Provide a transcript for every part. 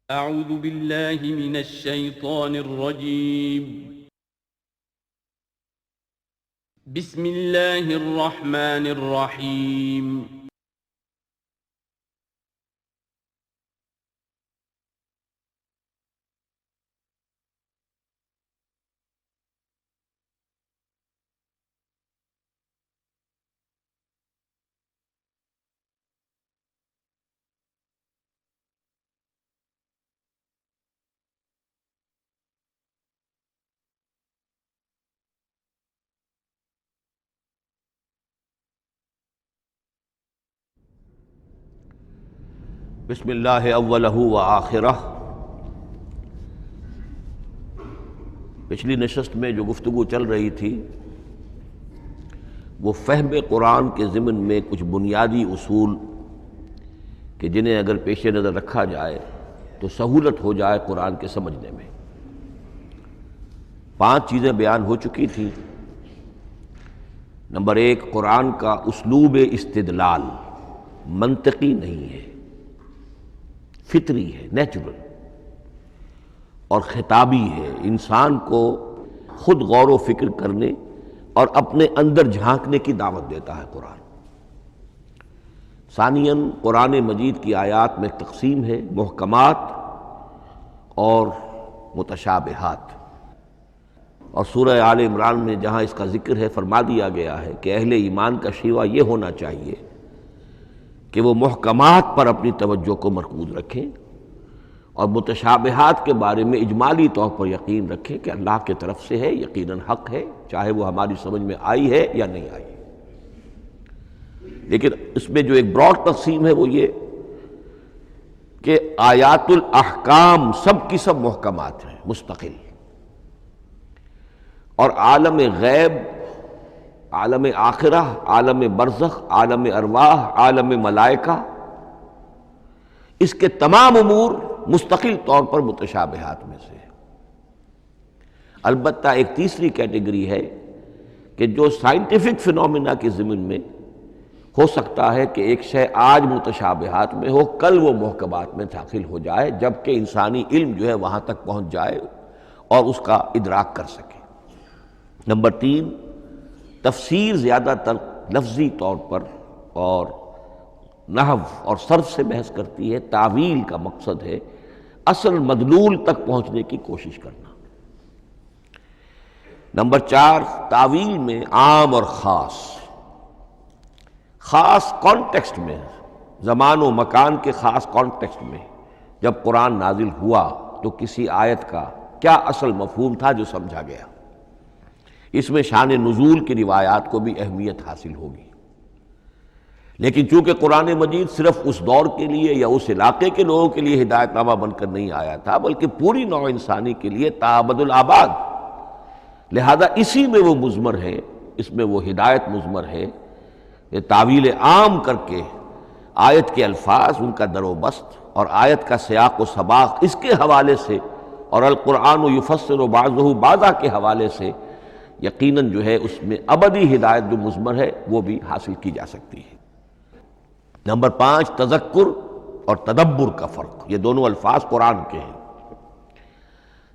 أعوذ بالله من الشيطان الرجيم. بسم الله الرحمن الرحيم. بسم اللہ اولہ و آخرہ۔ پچھلی نشست میں جو گفتگو چل رہی تھی وہ فہم قرآن کے ضمن میں کچھ بنیادی اصول کہ جنہیں اگر پیش نظر رکھا جائے تو سہولت ہو جائے قرآن کے سمجھنے میں۔ 5 چیزیں بیان ہو چکی تھیں۔ نمبر 1، قرآن کا اسلوب استدلال منطقی نہیں ہے، فطری ہے، نیچرل اور خطابی ہے، انسان کو خود غور و فکر کرنے اور اپنے اندر جھانکنے کی دعوت دیتا ہے قرآن۔ ثانیاً، قرآن مجید کی آیات میں تقسیم ہے محکمات اور متشابہات، اور سورہ آل عمران میں جہاں اس کا ذکر ہے فرما دیا گیا ہے کہ اہل ایمان کا شیوہ یہ ہونا چاہیے کہ وہ محکمات پر اپنی توجہ کو مرکوز رکھیں اور متشابہات کے بارے میں اجمالی طور پر یقین رکھیں کہ اللہ کی طرف سے ہے، یقیناً حق ہے، چاہے وہ ہماری سمجھ میں آئی ہے یا نہیں آئی۔ لیکن اس میں جو ایک براڈ تقسیم ہے وہ یہ کہ آیات الاحکام سب کی سب محکمات ہیں مستقل، اور عالم غیب، عالم آخرہ، عالم برزخ، عالم ارواح، عالم ملائکہ، اس کے تمام امور مستقل طور پر متشابہات میں سے ہے۔ البتہ ایک تیسری کیٹیگری ہے کہ جو سائنٹیفک فنومینا کے ضمن میں ہو سکتا ہے کہ ایک شے آج متشابہات میں ہو، کل وہ محکمات میں داخل ہو جائے، جبکہ انسانی علم جو ہے وہاں تک پہنچ جائے اور اس کا ادراک کر سکے۔ نمبر 3، تفسیر زیادہ تر لفظی طور پر اور نحو اور صرف سے بحث کرتی ہے، تعویل کا مقصد ہے اصل مدلول تک پہنچنے کی کوشش کرنا۔ نمبر 4، تعویل میں عام اور خاص کانٹیکسٹ میں، زمان و مکان کے خاص کانٹیکسٹ میں جب قرآن نازل ہوا تو کسی آیت کا کیا اصل مفہوم تھا جو سمجھا گیا۔ اس میں شان نزول کی روایات کو بھی اہمیت حاصل ہوگی۔ لیکن چونکہ قرآن مجید صرف اس دور کے لیے یا اس علاقے کے لوگوں کے لیے ہدایت نامہ بن کر نہیں آیا تھا، بلکہ پوری نوع انسانی کے لیے تا ابد الآباد، لہذا اسی میں وہ مضمر ہے، اس میں وہ ہدایت مضمر ہے کہ تعویل عام کر کے آیت کے الفاظ، ان کا در و بست اور آیت کا سیاق و سباق اس کے حوالے سے، اور القرآن یفسر بعضہ بعضا کے حوالے سے یقیناً جو ہے اس میں ابدی ہدایت جو مضمر ہے وہ بھی حاصل کی جا سکتی ہے۔ نمبر 5، تذکر اور تدبر کا فرق، یہ دونوں الفاظ قرآن کے ہیں۔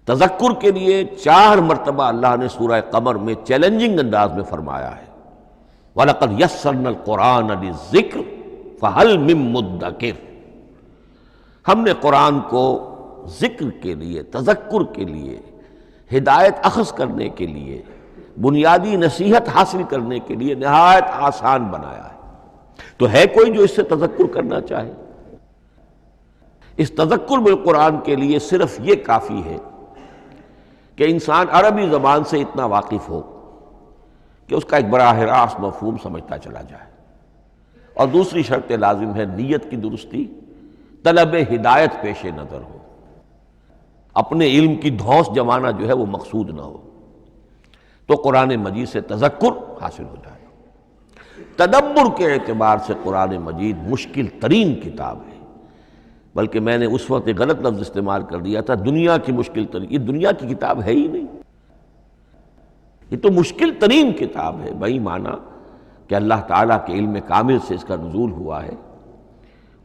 تذکر کے لیے 4 مرتبہ اللہ نے سورہ قمر میں چیلنجنگ انداز میں فرمایا ہے وَلَقَدْ يَسَّرْنَا الْقُرْآنَ لِلذِّكْرِ فَهَلْ مِن مُّدَّكِرٍ، ہم نے قرآن کو ذکر کے لیے، تذکر کے لیے، ہدایت اخذ کرنے کے لیے، بنیادی نصیحت حاصل کرنے کے لیے نہایت آسان بنایا ہے۔ تو ہے کوئی جو اس سے تذکر کرنا چاہے؟ اس تذکر بالقرآن کے لیے صرف یہ کافی ہے کہ انسان عربی زبان سے اتنا واقف ہو کہ اس کا ایک براہ راست مفہوم سمجھتا چلا جائے، اور دوسری شرط لازم ہے نیت کی درستی، طلب ہدایت پیش نظر ہو، اپنے علم کی دھوس جمانا جو ہے وہ مقصود نہ ہو، تو قرآن مجید سے تذکر حاصل ہو جائے۔ تدبر کے اعتبار سے قرآن مجید مشکل ترین کتاب ہے، بلکہ میں نے اس وقت ایک غلط لفظ استعمال کر دیا تھا، دنیا کی مشکل ترین، یہ دنیا کی کتاب ہے ہی نہیں، یہ تو مشکل ترین کتاب ہے، بہی معنی کہ اللہ تعالیٰ کے علم کامل سے اس کا نزول ہوا ہے،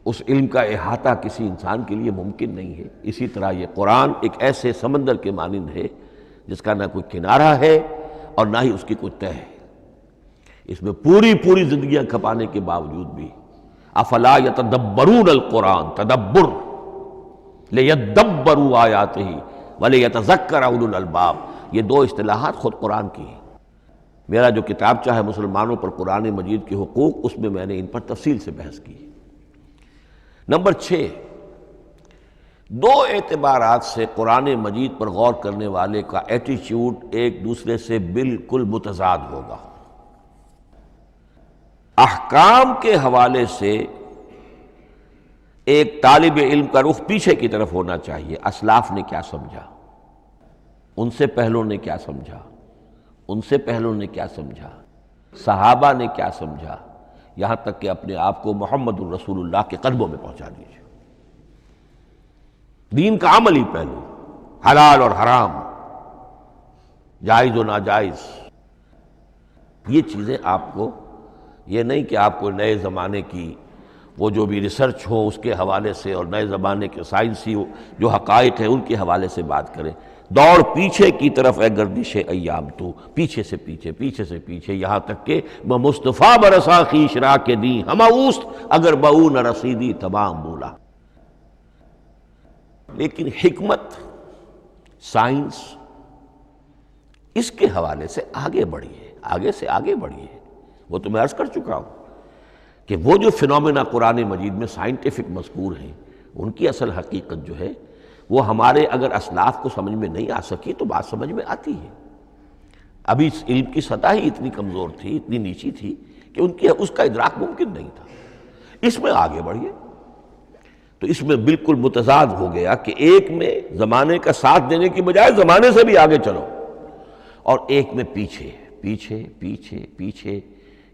اس علم کا احاطہ کسی انسان کے لیے ممکن نہیں ہے۔ اسی طرح یہ قرآن ایک ایسے سمندر کے مانند ہے جس کا نہ کوئی کنارہ ہے اور نہ ہی اس کی کوئی تہہ ہے۔ اس میں پوری زندگیاں کھپانے کے باوجود بھی افلا یتدبرون القرآن، تدبر، لیدبروا آیاتہ ولیتذکر اولو الالباب، یہ دو اصطلاحات خود قرآن کی ہیں۔ میرا جو کتابچہ ہے مسلمانوں پر قرآن مجید کے حقوق، اس میں میں نے ان پر تفصیل سے بحث کی۔ نمبر 6، دو اعتبارات سے قرآن مجید پر غور کرنے والے کا ایٹیچیوڈ ایک دوسرے سے بالکل متضاد ہوگا۔ احکام کے حوالے سے ایک طالب علم کا رخ پیچھے کی طرف ہونا چاہیے، اسلاف نے کیا سمجھا، ان سے پہلوں نے کیا سمجھا، ان سے پہلوں نے کیا سمجھا، صحابہ نے کیا سمجھا، یہاں تک کہ اپنے آپ کو محمد الرسول اللہ کے قدموں میں پہنچا دیجیے۔ دین کا عملی پہلو، حلال اور حرام، جائز و ناجائز، یہ چیزیں آپ کو، یہ نہیں کہ آپ کو نئے زمانے کی وہ جو بھی ریسرچ ہو اس کے حوالے سے اور نئے زمانے کے سائنسی جو حقائق ہیں ان کے حوالے سے بات کریں۔ دوڑ پیچھے کی طرف اے گردش ایام تو، پیچھے سے پیچھے، پیچھے سے پیچھے، یہاں تک کہ مصطفیٰ برسا خیش را کے دی ہما اوست اگر بہو نہ رسیدی تمام بولا۔ لیکن حکمت، سائنس، اس کے حوالے سے آگے بڑھیے، آگے سے آگے بڑھیے۔ وہ تو میں عرض کر چکا ہوں کہ وہ جو فینومینا قرآن مجید میں سائنٹیفک مذکور ہیں، ان کی اصل حقیقت جو ہے وہ ہمارے اگر اسلاف کو سمجھ میں نہیں آ سکی تو بات سمجھ میں آتی ہے۔ ابھی اس علم کی سطح ہی اتنی کمزور تھی، اتنی نیچی تھی کہ اس کا ادراک ممکن نہیں تھا۔ اس میں آگے بڑھیے تو اس میں بالکل متضاد ہو گیا کہ ایک میں زمانے کا ساتھ دینے کی بجائے زمانے سے بھی آگے چلو، اور ایک میں پیچھے پیچھے پیچھے پیچھے،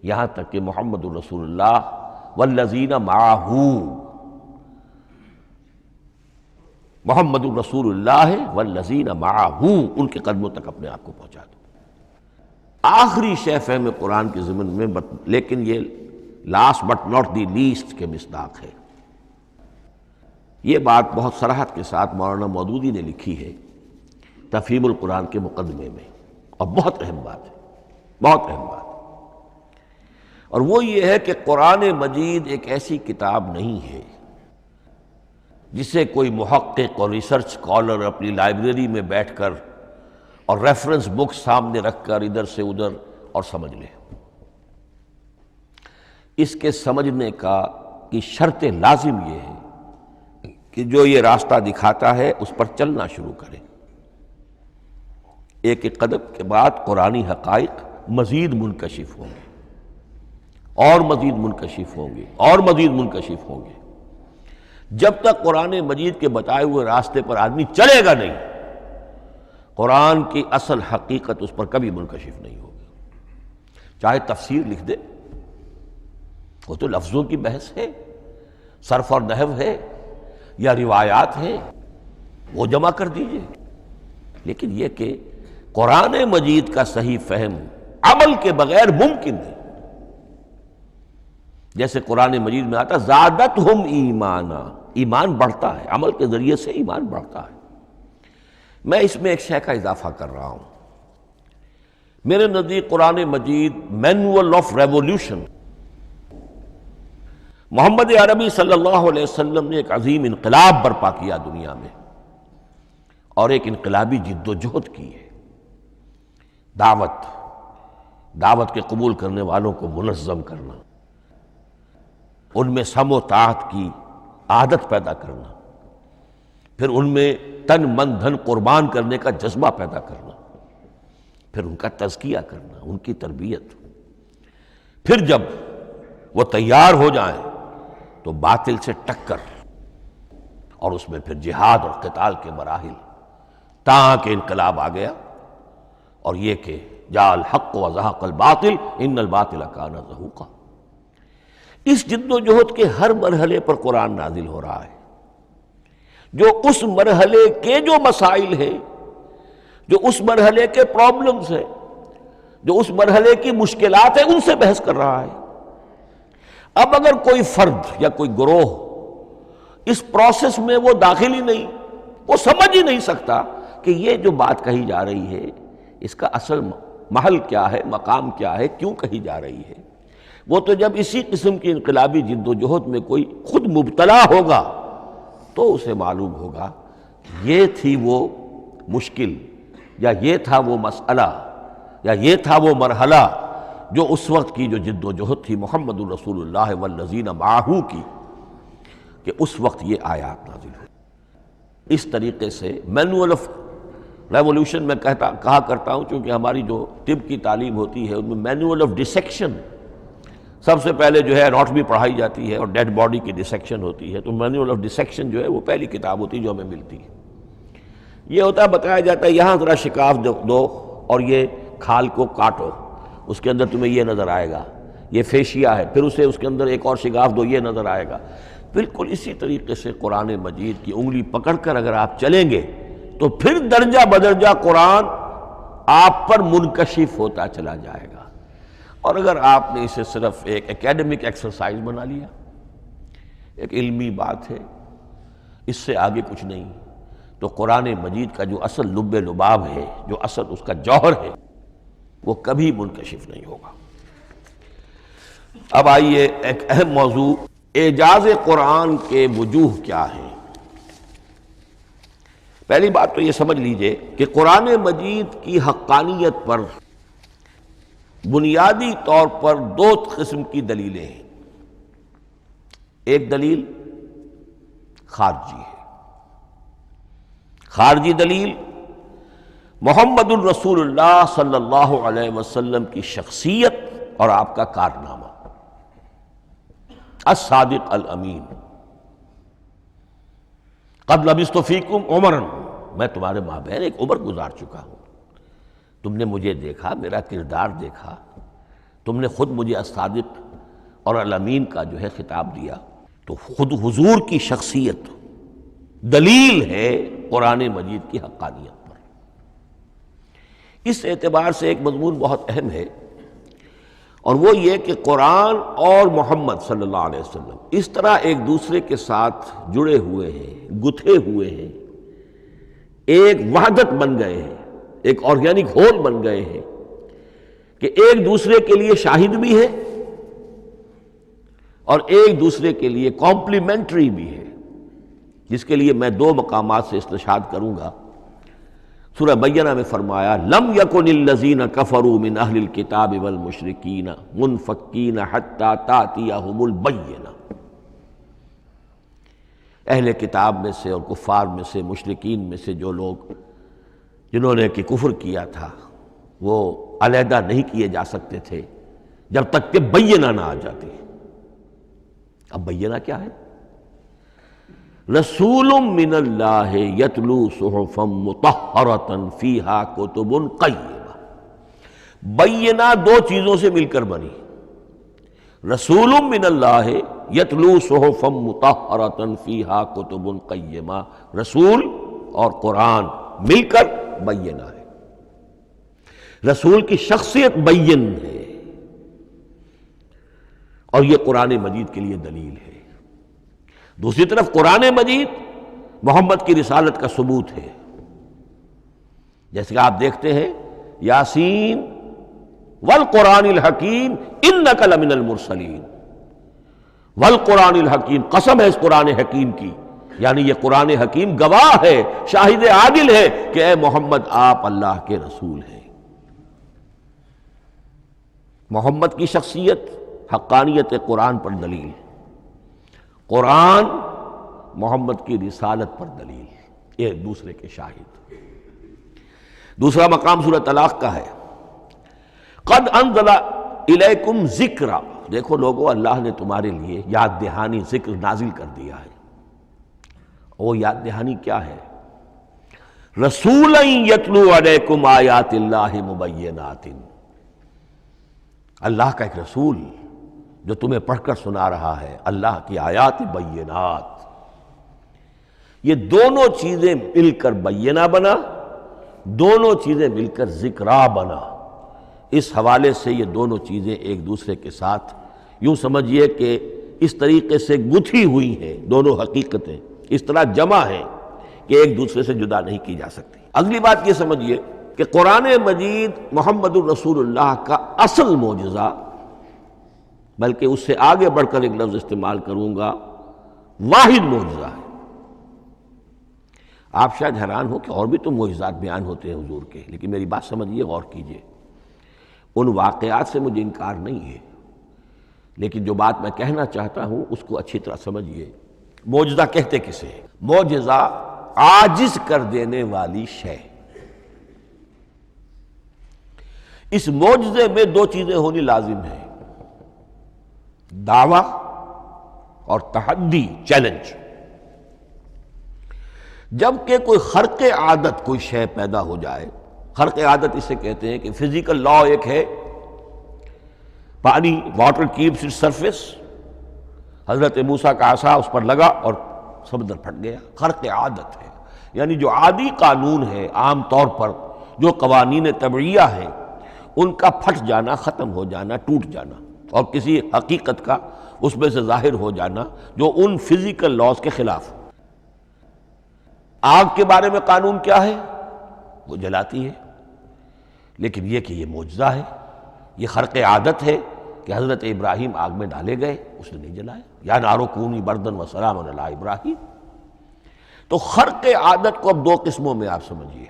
یہاں تک کہ محمد الرسول اللہ والذین معہ، محمد الرسول اللہ والذین معہ، ان کے قدموں تک اپنے آپ کو پہنچا دو۔ آخری شے فہم قرآن کے ضمن میں، لیکن یہ last but not the least کے مصداق ہے۔ یہ بات بہت صراحت کے ساتھ مولانا مودودی نے لکھی ہے تفہیم القرآن کے مقدمے میں، اور بہت اہم بات ہے، بہت اہم بات ہے۔ اور وہ یہ ہے کہ قرآن مجید ایک ایسی کتاب نہیں ہے جسے کوئی محقق اور ریسرچ اسکالر اپنی لائبریری میں بیٹھ کر اور ریفرنس بک سامنے رکھ کر ادھر سے ادھر اور سمجھ لے۔ اس کے سمجھنے کی شرط لازم یہ ہے کہ جو یہ راستہ دکھاتا ہے اس پر چلنا شروع کرے۔ ایک ایک قدم کے بعد قرآنی حقائق مزید منکشف ہوں گے، اور مزید منکشف ہوں گے، اور مزید منکشف ہوں گے۔ جب تک قرآن مجید کے بتائے ہوئے راستے پر آدمی چلے گا نہیں، قرآن کی اصل حقیقت اس پر کبھی منکشف نہیں ہوگی۔ چاہے تفسیر لکھ دے، وہ تو لفظوں کی بحث ہے، صرف اور نحو ہے، یا روایات ہے، وہ جمع کر دیجئے۔ لیکن یہ کہ قرآن مجید کا صحیح فہم عمل کے بغیر ممکن نہیں۔ جیسے قرآن مجید میں آتا زادتہم ایمانا، ایمان بڑھتا ہے، عمل کے ذریعے سے ایمان بڑھتا ہے۔ میں اس میں ایک شے کا اضافہ کر رہا ہوں۔ میرے نزدیک قرآن مجید مینول آف ریولیوشن، محمد عربی صلی اللہ علیہ وسلم نے ایک عظیم انقلاب برپا کیا دنیا میں، اور ایک انقلابی جد و جہد کی ہے۔ دعوت کے قبول کرنے والوں کو منظم کرنا، ان میں سم و طاعت کی عادت پیدا کرنا، پھر ان میں تن من دھن قربان کرنے کا جذبہ پیدا کرنا، پھر ان کا تزکیہ کرنا، ان کی تربیت، پھر جب وہ تیار ہو جائیں تو باطل سے ٹکر، اور اس میں پھر جہاد اور قتال کے مراحل، تاکہ انقلاب آ گیا، اور یہ کہ جاء الحق وزہق الباطل ان الباطل کان زہوقا۔ اس جد و جہد کے ہر مرحلے پر قرآن نازل ہو رہا ہے، جو اس مرحلے کے جو مسائل ہیں، جو اس مرحلے کے پرابلمز ہیں، جو اس مرحلے کی مشکلات ہیں، ان سے بحث کر رہا ہے۔ اب اگر کوئی فرد یا کوئی گروہ اس پروسیس میں وہ داخل ہی نہیں، وہ سمجھ ہی نہیں سکتا کہ یہ جو بات کہی جا رہی ہے اس کا اصل محل کیا ہے، مقام کیا ہے، کیوں کہی جا رہی ہے۔ وہ تو جب اسی قسم کی انقلابی جد و جہد میں کوئی خود مبتلا ہوگا تو اسے معلوم ہوگا یہ تھی وہ مشکل، یا یہ تھا وہ مسئلہ، یا یہ تھا وہ مرحلہ جو اس وقت کی جو جد و جہد تھی محمد الرسول اللہ والذین معہ کی، کہ اس وقت یہ آیات نازل ہوئی۔ اس طریقے سے مینول آف ریولوشن میں کہا کرتا ہوں، چونکہ ہماری جو طب کی تعلیم ہوتی ہے ان میں مینول آف ڈسیکشن سب سے پہلے جو ہے اناٹمی پڑھائی جاتی ہے اور ڈیڈ باڈی کی ڈسیکشن ہوتی ہے، تو مینول آف ڈسیکشن جو ہے وہ پہلی کتاب ہوتی ہے جو ہمیں ملتی ہے۔ یہ ہوتا ہے، بتایا جاتا ہے یہاں ذرا شکاف دو اور یہ کھال کو کاٹو، اس کے اندر تمہیں یہ نظر آئے گا، یہ فیشیا ہے، پھر اسے اس کے اندر ایک اور شگاف دو، یہ نظر آئے گا۔ بالکل اسی طریقے سے قرآن مجید کی انگلی پکڑ کر اگر آپ چلیں گے تو پھر درجہ بدرجہ قرآن آپ پر منکشف ہوتا چلا جائے گا۔ اور اگر آپ نے اسے صرف ایک اکیڈمک ایکسرسائز بنا لیا، ایک علمی بات ہے، اس سے آگے کچھ نہیں، تو قرآن مجید کا جو اصل لب لباب ہے، جو اصل اس کا جوہر ہے، وہ کبھی منکشف نہیں ہوگا۔ اب آئیے ایک اہم موضوع، اعجاز قرآن کے وجوہ کیا ہیں۔ پہلی بات تو یہ سمجھ لیجئے کہ قرآن مجید کی حقانیت پر بنیادی طور پر دو قسم کی دلیلیں ہیں۔ ایک دلیل خارجی ہے، خارجی دلیل محمد الرسول اللہ صلی اللہ علیہ وسلم کی شخصیت اور آپ کا کارنامہ، الصادق الامین، قد لبثت فیکم عمرا، میں تمہارے مابین ایک عمر گزار چکا ہوں، تم نے مجھے دیکھا، میرا کردار دیکھا، تم نے خود مجھے الصادق اور الامین کا جو ہے خطاب دیا، تو خود حضور کی شخصیت دلیل ہے قرآن مجید کی حقانیت پر۔ اس اعتبار سے ایک مضمون بہت اہم ہے، اور وہ یہ کہ قرآن اور محمد صلی اللہ علیہ وسلم اس طرح ایک دوسرے کے ساتھ جڑے ہوئے ہیں، گتھے ہوئے ہیں، ایک وحدت بن گئے ہیں، ایک آرگینک ہول بن گئے ہیں، کہ ایک دوسرے کے لیے شاہد بھی ہے اور ایک دوسرے کے لیے کمپلیمنٹری بھی ہے، جس کے لیے میں دو مقامات سے استشہاد کروں گا۔ سورہ بینہ میں فرمایا لم یکن الذین کفروا من اہل الکتاب والمشرکین منفکین حتی تأتیہم البینہ، اہل کتاب میں سے اور کفار میں سے، مشرکین میں سے جو لوگ جنہوں نے کہ کفر کیا تھا، وہ علیحدہ نہیں کیے جا سکتے تھے جب تک کہ بینہ نہ آ جاتی۔ اب بینہ کیا ہے؟ رسول من اللہ یتلو صحفا مطہرۃ فیہا کتب قیمہ، بینہ دو چیزوں سے مل کر بنی، رسول من اللہ یتلو صحفا مطہرۃ فیہا کتب قیمہ، رسول اور قرآن مل کر بینہ ہے، رسول کی شخصیت بین ہے، اور یہ قرآن مجید کے لیے دلیل ہے۔ دوسری طرف قرآن مجید محمد کی رسالت کا ثبوت ہے، جیسے کہ آپ دیکھتے ہیں یاسین والقرآن الحکیم انک لمن المرسلین، والقرآن الحکیم، قسم ہے اس قرآن حکیم کی، یعنی یہ قرآن حکیم گواہ ہے، شاہد عادل ہے کہ اے محمد آپ اللہ کے رسول ہیں۔ محمد کی شخصیت، حقانیت قرآن پر دلیل، قرآن محمد کی رسالت پر دلیل، ایک دوسرے کے شاہد۔ دوسرا مقام سورہ طلاق کا ہے، قد انزل الیکم ذکرا، دیکھو لوگو اللہ نے تمہارے لیے یاد دہانی ذکر نازل کر دیا ہے۔ وہ یاد دہانی کیا ہے؟ رسولا یتلو علیکم آیات اللہ مبینات، اللہ کا ایک رسول جو تمہیں پڑھ کر سنا رہا ہے اللہ کی آیات بینات۔ یہ دونوں چیزیں مل کر بینہ بنا، دونوں چیزیں مل کر ذکرا بنا۔ اس حوالے سے یہ دونوں چیزیں ایک دوسرے کے ساتھ یوں سمجھیے کہ اس طریقے سے گتھی ہوئی ہیں دونوں حقیقتیں، اس طرح جمع ہیں کہ ایک دوسرے سے جدا نہیں کی جا سکتی۔ اگلی بات یہ سمجھیے کہ قرآن مجید محمد الرسول اللہ کا اصل معجزہ، بلکہ اس سے آگے بڑھ کر ایک لفظ استعمال کروں گا، واحد معجزہ ہے۔ آپ شاید حیران ہو کہ اور بھی تو معجزات بیان ہوتے ہیں حضور کے، لیکن میری بات سمجھیے، غور کیجیے۔ ان واقعات سے مجھے انکار نہیں ہے، لیکن جو بات میں کہنا چاہتا ہوں اس کو اچھی طرح سمجھیے۔ معجزہ کہتے کسے ہیں؟ معجزہ عاجز کر دینے والی شے۔ اس معجزے میں دو چیزیں ہونی لازم ہیں، دعویٰ اور تحدی، چیلنج۔ جب کہ کوئی خرق عادت کوئی شے پیدا ہو جائے، خرق عادت اسے کہتے ہیں کہ فزیکل لا ایک ہے، پانی، واٹر کیپس اٹس سرفیس، حضرت موسیٰ کا عصا اس پر لگا اور سمندر پھٹ گیا، خرق عادت ہے، یعنی جو عادی قانون ہے، عام طور پر جو قوانین طبعیہ ہیں ان کا پھٹ جانا، ختم ہو جانا، ٹوٹ جانا، اور کسی حقیقت کا اس میں سے ظاہر ہو جانا جو ان فزیکل لاز کے خلاف۔ آگ کے بارے میں قانون کیا ہے؟ وہ جلاتی ہے، لیکن یہ کہ یہ معجزہ ہے، یہ خرق عادت ہے کہ حضرت ابراہیم آگ میں ڈالے گئے، اس نے نہیں جلایا، یا نارو کونی بردن و سلام علی ابراہیم۔ تو خرق عادت کو اب دو قسموں میں آپ سمجھیے۔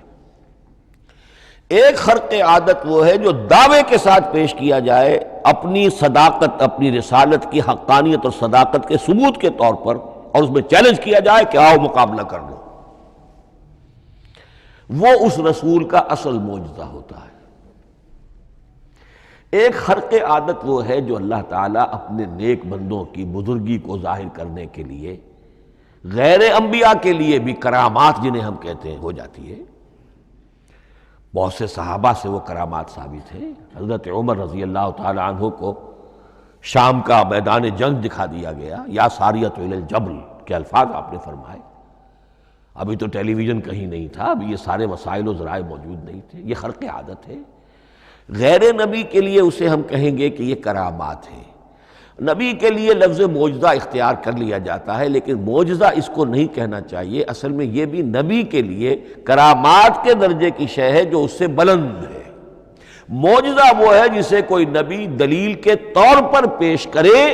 ایک خرق عادت وہ ہے جو دعوے کے ساتھ پیش کیا جائے، اپنی صداقت، اپنی رسالت کی حقانیت اور صداقت کے ثبوت کے طور پر، اور اس میں چیلنج کیا جائے کہ آؤ مقابلہ کر لو۔ وہ اس رسول کا اصل معجزہ ہوتا ہے۔ ایک خرق عادت وہ ہے جو اللہ تعالیٰ اپنے نیک بندوں کی بزرگی کو ظاہر کرنے کے لیے، غیر انبیاء کے لیے بھی کرامات جنہیں ہم کہتے ہیں ہو جاتی ہے۔ بہت سے صحابہ سے وہ کرامات ثابت ہیں۔ حضرت عمر رضی اللہ تعالی عنہ کو شام کا میدان جنگ دکھا دیا گیا، یا ساریۃ الی الجبل کے الفاظ آپ نے فرمائے۔ ابھی تو ٹیلی ویژن کہیں نہیں تھا، ابھی یہ سارے وسائل و ذرائع موجود نہیں تھے، یہ خرق عادت ہے۔ غیر نبی کے لیے اسے ہم کہیں گے کہ یہ کرامات ہے۔ نبی کے لیے لفظ معجزہ اختیار کر لیا جاتا ہے، لیکن معجزہ اس کو نہیں کہنا چاہیے، اصل میں یہ بھی نبی کے لیے کرامات کے درجے کی شے ہے جو اس سے بلند ہے۔ معجزہ وہ ہے جسے کوئی نبی دلیل کے طور پر پیش کرے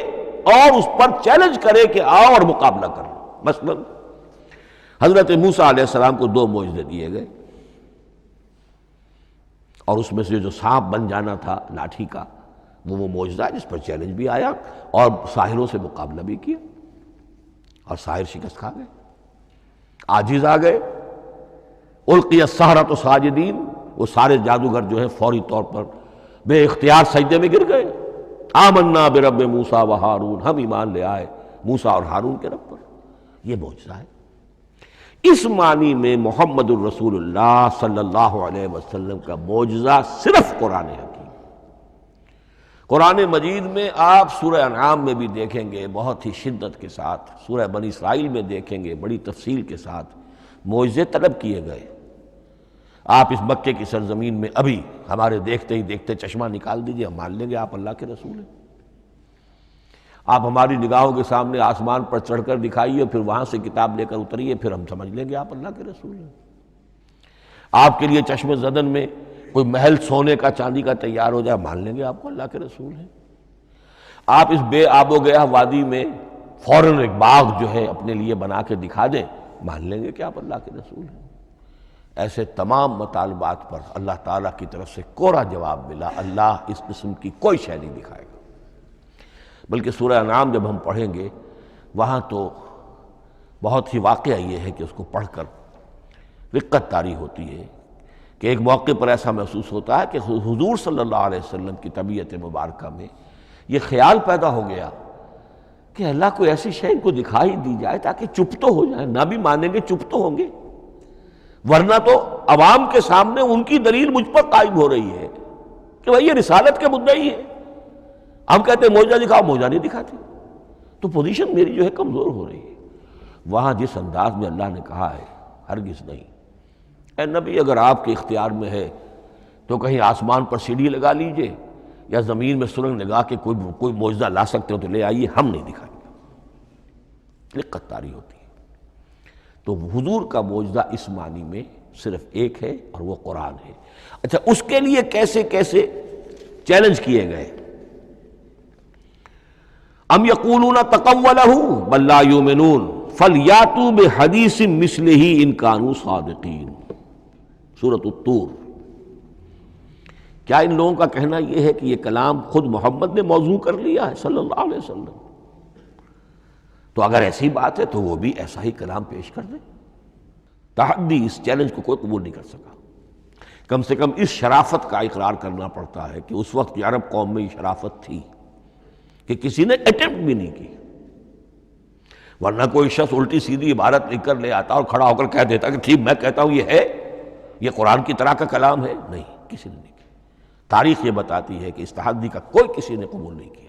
اور اس پر چیلنج کرے کہ آؤ اور مقابلہ کرو۔ مثلا حضرت موسیٰ علیہ السلام کو دو معجزے دیے گئے، اور اس میں سے جو سانپ بن جانا تھا لاٹھی کا، وہ معجزہ ہے جس پر چیلنج بھی آیا اور ساحروں سے مقابلہ بھی کیا، اور ساحر شکست کھا گئے، عاجز آ گئے۔ القی السحرۃ ساجدین، وہ سارے جادوگر جو ہیں فوری طور پر بے اختیار سجدے میں گر گئے۔ آمنا برب موسیٰ و ہارون، ہم ایمان لے آئے موسیٰ اور ہارون کے رب پر۔ یہ معجزہ ہے۔ اس معنی میں محمد الرسول اللہ صلی اللہ علیہ وسلم کا معجزہ صرف قرآن حکیم۔ قرآن مجید میں آپ سورہ انعام میں بھی دیکھیں گے بہت ہی شدت کے ساتھ، سورہ بنی اسرائیل میں دیکھیں گے بڑی تفصیل کے ساتھ معجزے طلب کیے گئے۔ آپ اس مکے کی سرزمین میں ابھی ہمارے دیکھتے ہی دیکھتے چشمہ نکال دیجئے، ہم مان لیں گے آپ اللہ کے رسول ہیں۔ آپ ہماری نگاہوں کے سامنے آسمان پر چڑھ کر دکھائیے، پھر وہاں سے کتاب لے کر اتریے، پھر ہم سمجھ لیں گے آپ اللہ کے رسول ہیں۔ آپ کے لیے چشم زدن میں کوئی محل سونے کا چاندی کا تیار ہو جائے، مان لیں گے آپ کو اللہ کے رسول ہیں۔ آپ اس بے آب و گیا وادی میں فوراً ایک باغ جو ہے اپنے لیے بنا کے دکھا دیں، مان لیں گے کہ آپ اللہ کے رسول ہیں۔ ایسے تمام مطالبات پر اللہ تعالیٰ کی طرف سے کوڑا جواب ملا، اللہ اس قسم کی کوئی شے نہیں دکھائے گا۔ بلکہ سورہ انعام جب ہم پڑھیں گے وہاں تو بہت ہی واقعہ یہ ہے کہ اس کو پڑھ کر رقت طاری ہوتی ہے کہ ایک موقع پر ایسا محسوس ہوتا ہے کہ حضور صلی اللہ علیہ وسلم کی طبیعت مبارکہ میں یہ خیال پیدا ہو گیا کہ اللہ کو ایسی شے کو دکھائی دی جائے تاکہ چپ تو ہو جائے، نہ بھی مانیں گے چپ تو ہوں گے، ورنہ تو عوام کے سامنے ان کی دلیل مجھ پر قائم ہو رہی ہے کہ بھائی یہ رسالت کے مدعی ہے، ہم کہتے ہیں معجزہ دکھاؤ، معجزہ نہیں دکھاتے، تو پوزیشن میری جو ہے کمزور ہو رہی ہے۔ وہاں جس انداز میں اللہ نے کہا ہے، ہرگز نہیں، اے نبی اگر آپ کے اختیار میں ہے تو کہیں آسمان پر سیڑھی لگا لیجئے، یا زمین میں سرنگ لگا کے کوئی معجزہ لا سکتے ہو تو لے آئیے، ہم نہیں دکھائیں گے۔ لقت طاری ہوتی ہے۔ تو حضور کا معجزہ اس معنی میں صرف ایک ہے اور وہ قرآن ہے۔ اچھا، اس کے لیے کیسے کیسے چیلنج کیے گئے؟ ام یقولون تقولہ بل لا یؤمنون فلیاتوا بحدیث مثلہ ان کانوا صادقین، سورۃ الطور۔ کیا ان لوگوں کا کہنا یہ ہے کہ یہ کلام خود محمد نے موضوع کر لیا ہے صلی اللہ علیہ وسلم؟ تو اگر ایسی بات ہے تو وہ بھی ایسا ہی کلام پیش کر دیں۔ تحدی، اس چیلنج کو کوئی قبول نہیں کر سکا۔ کم سے کم اس شرافت کا اقرار کرنا پڑتا ہے کہ اس وقت عرب قوم میں یہ شرافت تھی کہ کسی نے اٹیمپٹ بھی نہیں کی، ورنہ کوئی شخص الٹی سیدھی عبارت لکھ کر لے آتا اور کھڑا ہو کر کہہ دیتا کہ ٹھیک میں کہتا ہوں یہ ہے، یہ قرآن کی طرح کا کلام ہے۔ نہیں، کسی نے نہیں کیا۔ تاریخ یہ بتاتی ہے کہ اس تحدی کا کوئی کسی نے قبول نہیں کیا۔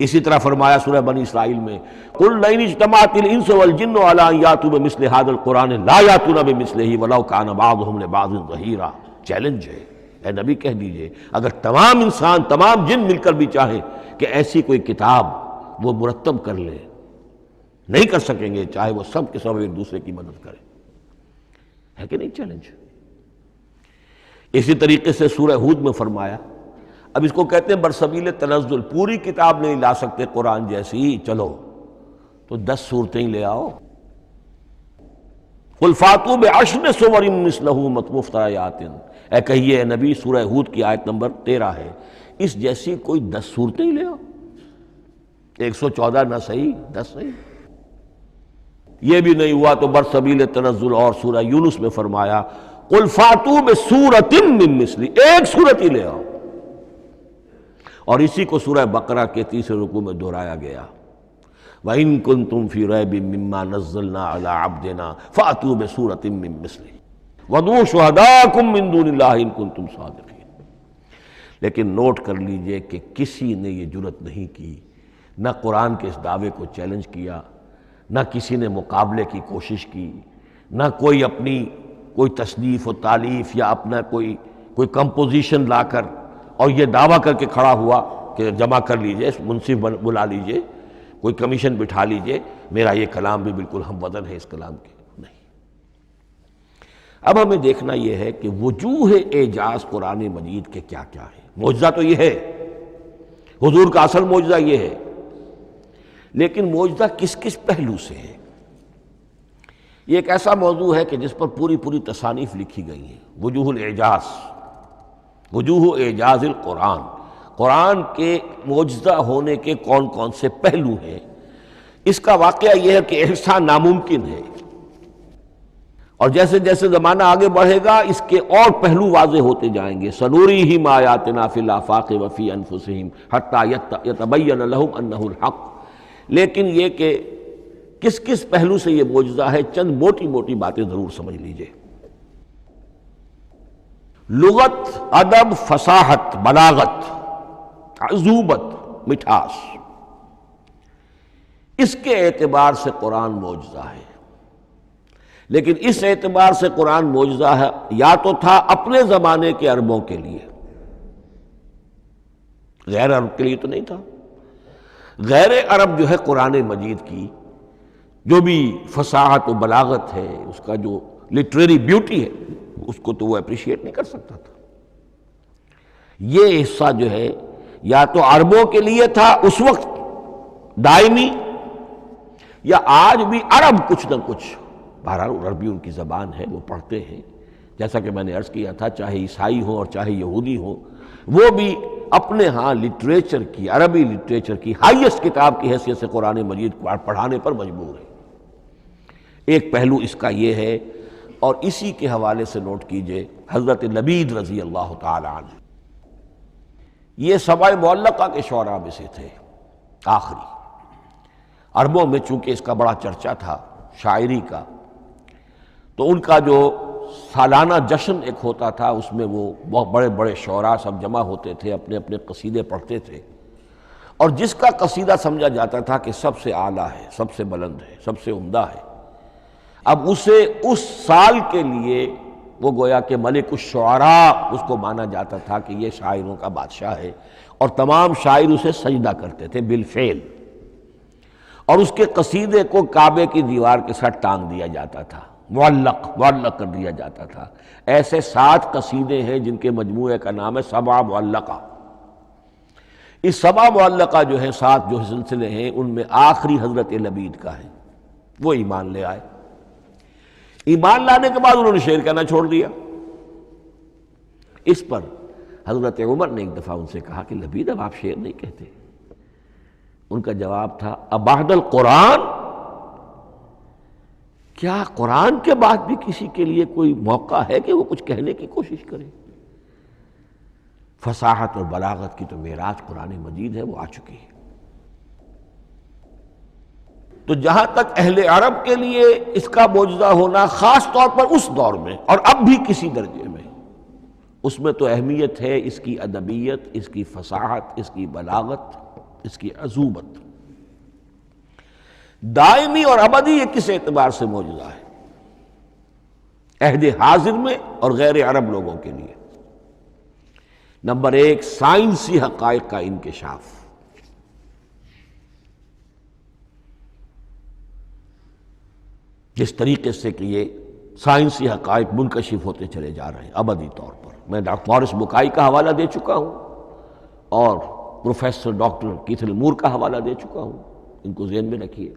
اسی طرح فرمایا سورہ بنی اسرائیل میں قُلْ لَئِنِ اجْتَمَعَتِ الْإِنسُ وَالْجِنُّ عَلَىٰ أَن يَأْتُوا بِمِثْلِ هَٰذَا الْقُرْآنِ لَا يَأْتُونَ بِمِثْلِهِ وَلَوْ كَانَ بَعْضُهُمْ لِبَعْضٍ ظَهِيرًا۔ چیلنج ہے، اے نبی کہہ دیجئے اگر تمام انسان، تمام جن مل کر بھی چاہیں کہ ایسی کوئی کتاب وہ مرتب کر لیں، نہیں کر سکیں گے، چاہے وہ سب کے سب ایک دوسرے کی مدد کریں۔ ہے کہ نہیں چیلنج؟ اسی طریقے سے سورہ ہود میں فرمایا، اب اس کو کہتے ہیں برسبیل تنزل، پوری کتاب نہیں لا سکتے قرآن جیسی، چلو تو 10 سورتیں ہی لے آؤ۔ قُلْ فَاتُوا بِعَشْرِ سُوَرٍ مِثْلَهُ مُفْتَرَيَاتٍ، اے کہیے اے نبی، سورہ ہود کی آیت نمبر 13 ہے، اس جیسی کوئی 10 سورتیں ہی لے آؤ۔ 114 نہ صحیح، 10 صحیح۔ یہ بھی نہیں ہوا تو برسبیل تنزل اور سورہ یونس میں فرمایا قُلْ فَاتُوا بِسُورَةٍ مِّن مِثْلِهِ، ایک سورت ہی لے آؤ۔ اور اسی کو سورہ بقرہ کے 30 رکوع میں دہرایا گیا، وَإِن كُنتُمْ فِي رَيْبٍ مِّمَّا نَزَّلْنَا عَلَىٰ عَبْدِنَا فَأْتُوا بِسُورَةٍ مِّن مِّثْلِهِ وَادْعُوا شُهَدَاءَكُم مِّن دُونِ اللَّهِ إِن كُنتُمْ صَادِقِينَ۔ لیکن نوٹ کر لیجئے کہ کسی نے یہ جرأت نہیں کی، نہ قرآن کے اس دعوے کو چیلنج کیا، نہ کسی نے مقابلے کی کوشش کی، نہ کوئی اپنی کوئی تصنیف و تالیف یا اپنا کوئی کمپوزیشن لا کر اور یہ دعویٰ کر کے کھڑا ہوا کہ جمع کر لیجئے، منصف بلا لیجئے، کوئی کمیشن بٹھا لیجئے، میرا یہ کلام بھی بالکل ہم وزن ہے اس کلام کے۔ نہیں۔ اب ہمیں دیکھنا یہ ہے کہ وجوہ اعجاز قرآن مجید کے کیا کیا ہے۔ معجزہ تو یہ ہے، حضور کا اصل معجزہ یہ ہے، لیکن معجزہ کس کس پہلو سے ہے؟ یہ ایک ایسا موضوع ہے کہ جس پر پوری تصانیف لکھی گئی ہیں۔ وجوہ الاعجاز، وجوہ اعجاز القرآن، قرآن کے معجزہ ہونے کے کون کون سے پہلو ہیں۔ اس کا واقعہ یہ ہے کہ احسان ناممکن ہے، اور جیسے جیسے زمانہ آگے بڑھے گا اس کے اور پہلو واضح ہوتے جائیں گے۔ سنوریہم آیاتنا فی الآفاق وفی انفسہم حتی یتبین لہم انہ الحق۔ لیکن یہ کہ کس کس پہلو سے یہ معجزہ ہے، چند موٹی موٹی باتیں ضرور سمجھ لیجئے۔ لغت، ادب، فصاحت، بلاغت، عذوبت، مٹھاس، اس کے اعتبار سے قرآن معجزہ ہے۔ لیکن اس اعتبار سے قرآن معجزہ ہے یا تو تھا اپنے زمانے کے عربوں کے لیے، غیر عرب کے لیے تو نہیں تھا۔ غیر عرب جو ہے قرآن مجید کی جو بھی فصاحت و بلاغت ہے، اس کا جو لٹریری بیوٹی ہے، اس کو تو وہ اپریشیٹ نہیں کر سکتا تھا۔ یہ حصہ جو ہے یا تو عربوں کے لیے تھا اس وقت دائمی، یا آج بھی عرب کچھ نہ کچھ، بہرحال عربی ان کی زبان ہے، وہ پڑھتے ہیں، جیسا کہ میں نے عرض کیا تھا، چاہے عیسائی ہوں اور چاہے یہودی ہوں، وہ بھی اپنے ہاں لٹریچر کی، عربی لٹریچر کی ہائیسٹ کتاب کی حیثیت سے قرآن مجید کو پڑھانے پر مجبور ہے۔ ایک پہلو اس کا یہ ہے، اور اسی کے حوالے سے نوٹ کیجئے حضرت لبید رضی اللہ تعالی عنہ، یہ سبع معلقہ کے شعراء میں سے تھے آخری۔ عربوں میں چونکہ اس کا بڑا چرچا تھا شاعری کا، تو ان کا جو سالانہ جشن ایک ہوتا تھا، اس میں وہ بہت بڑے بڑے شعراء سب جمع ہوتے تھے، اپنے اپنے قصیدے پڑھتے تھے، اور جس کا قصیدہ سمجھا جاتا تھا کہ سب سے اعلیٰ ہے، سب سے بلند ہے، سب سے عمدہ ہے، اب اسے اس سال کے لیے وہ گویا کہ ملک الشعراء اس کو مانا جاتا تھا کہ یہ شاعروں کا بادشاہ ہے، اور تمام شاعر اسے سجدہ کرتے تھے بالفعل۔ اور اس کے قصیدے کو کعبے کی دیوار کے ساتھ ٹانگ دیا جاتا تھا، معلق کر دیا جاتا تھا۔ ایسے 7 قصیدے ہیں جن کے مجموعے کا نام ہے 7 معلقہ۔ اس 7 معلقہ جو ہیں، 7 جو سلسلے ہیں، ان میں آخری حضرت لبید کا ہے، وہ ایمان لے آئے۔ ایمان لانے کے بعد انہوں نے شعر کہنا چھوڑ دیا۔ اس پر حضرت عمر نے ایک دفعہ ان سے کہا کہ لبید اب آپ شعر نہیں کہتے۔ ان کا جواب تھا ابعد القرآن، کیا قرآن کے بعد بھی کسی کے لیے کوئی موقع ہے کہ وہ کچھ کہنے کی کوشش کرے؟ فصاحت اور بلاغت کی تو معراج قرآن مجید ہے، وہ آ چکی ہے۔ تو جہاں تک اہل عرب کے لیے اس کا معجزہ ہونا، خاص طور پر اس دور میں اور اب بھی کسی درجے میں، اس میں تو اہمیت ہے اس کی ادبیت، اس کی فصاحت، اس کی بلاغت، اس کی عذوبت۔ دائمی اور ابدی یہ کس اعتبار سے معجزہ ہے؟ عہد حاضر میں اور غیر عرب لوگوں کے لیے۔ نمبر 1، سائنسی حقائق کا انکشاف۔ جس طریقے سے کہ یہ سائنسی حقائق منکشف ہوتے چلے جا رہے ہیں ابدی طور پر، میں ڈاکٹر مورس بکائی کا حوالہ دے چکا ہوں اور پروفیسر ڈاکٹر کیتھل مور کا حوالہ دے چکا ہوں، ان کو ذہن میں رکھیے۔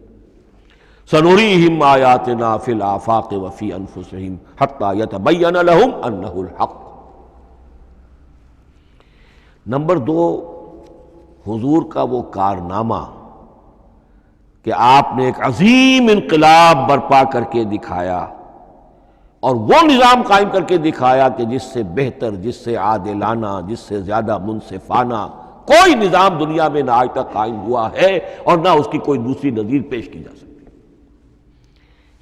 سنریہم آیاتنا فی الآفاق وفی انفسہم حتی یتبین لہم انہ الحق۔ نمبر 2، حضور کا وہ کارنامہ کہ آپ نے ایک عظیم انقلاب برپا کر کے دکھایا اور وہ نظام قائم کر کے دکھایا کہ جس سے بہتر، جس سے عادلانہ، جس سے زیادہ منصفانہ کوئی نظام دنیا میں نہ آج تک قائم ہوا ہے اور نہ اس کی کوئی دوسری نظیر پیش کی جا سکتی۔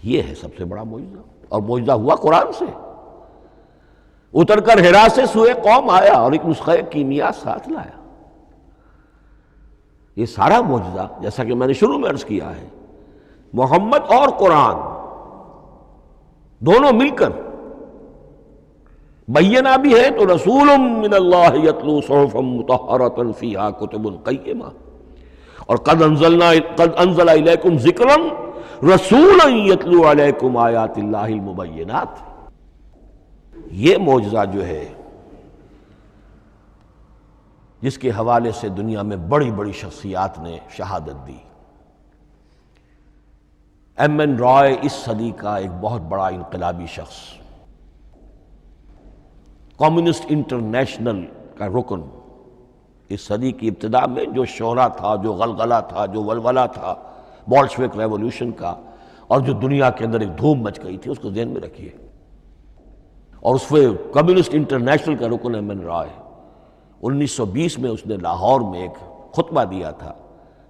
یہ ہے سب سے بڑا معجزہ، اور معجزہ ہوا قرآن سے۔ اتر کر حرا سے سوئے قوم آیا اور ایک نسخہ کیمیا ساتھ لایا۔ یہ سارا معجزہ، جیسا کہ میں نے شروع میں عرض کیا ہے، محمد اور قرآن دونوں مل کر بینہ بھی ہے تو رسول من اللہ یتلو صحفا مطہرۃ فیہا کتب قیمہ، اور قد انزل الیکم ذکرا رسولا یتلو علیکم آیات اللہ المبینات۔ یہ معجزہ جو ہے، جس کے حوالے سے دنیا میں بڑی بڑی شخصیات نے شہادت دی۔ ایم این رائے اس صدی کا ایک بہت بڑا انقلابی شخص، کمیونسٹ انٹرنیشنل کا رکن، اس صدی کی ابتدا میں جو شورا تھا، جو غلغلہ تھا، جو ولولہ تھا بولشوک ریولوشن کا، اور جو دنیا کے اندر ایک دھوم مچ گئی تھی، اس کو ذہن میں رکھیے۔ اور اس میں کمیونسٹ انٹرنیشنل کا رکن ایم این رائے، 1920 میں اس نے لاہور میں ایک خطبہ دیا تھا،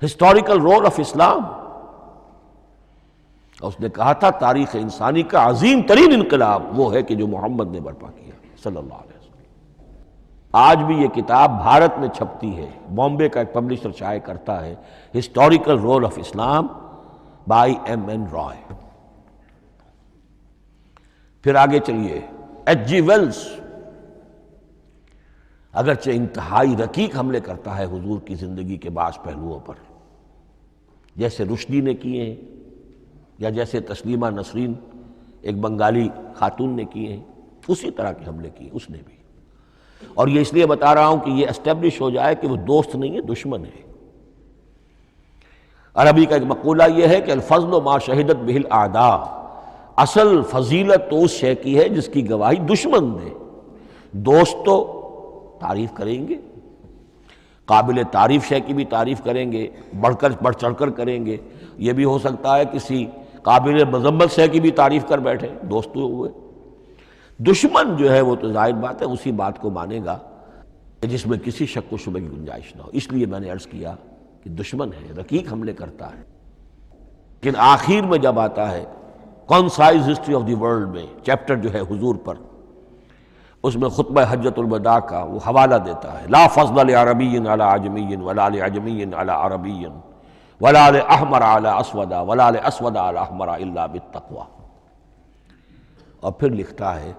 ہسٹوریکل رول آف اسلام۔ اس نے کہا تھا تاریخ انسانی کا عظیم ترین انقلاب وہ ہے کہ جو محمد نے برپا کیا صلی اللہ علیہ وسلم۔ آج بھی یہ کتاب بھارت میں چھپتی ہے، بامبے کا ایک پبلشر شائع کرتا ہے، historical role of Islam by M N Roy. پھر آگے چلیے، ایچ جی ویلز اگرچہ انتہائی رقیق حملے کرتا ہے حضور کی زندگی کے بعض پہلوؤں پر، جیسے رشدی نے کیے ہیں یا جیسے تسلیمہ نسرین ایک بنگالی خاتون نے کیے ہیں، اسی طرح کے حملے کیے اس نے بھی۔ اور یہ اس لیے بتا رہا ہوں کہ یہ اسٹیبلش ہو جائے کہ وہ دوست نہیں ہے، دشمن ہے۔ عربی کا ایک مقولہ یہ ہے کہ الفضل ما شہدت بہ الاعداء، اصل فضیلت تو اس شے کی ہے جس کی گواہی دشمن دے۔ دوست تو تعریف کریں گے، قابل تعریف شے کی بھی تعریف کریں گے، بڑھ چڑھ کر کریں گے۔ یہ بھی ہو سکتا ہے کسی قابل مذمت شے کی بھی تعریف کر بیٹھے، دوست تو ہوئے۔ دشمن جو ہے وہ تو ظاہر بات ہے اسی بات کو مانے گا جس میں کسی شک و شبہ کی گنجائش نہ ہو۔ اس لیے میں نے عرض کیا کہ دشمن ہے، رقیق حملے کرتا ہے، لیکن آخر میں جب آتا ہے concise history of the world میں چیپٹر جو ہے حضور پر، اس میں خطبہ حجۃ الوداع کا وہ حوالہ دیتا ہے، لا فضل لعربی علی عجمی ولا لعجمی علی عربی ولا لاحمر علی اسود ولا لاسود علی احمر الا بالتقوی۔ اور پھر لکھتا ہے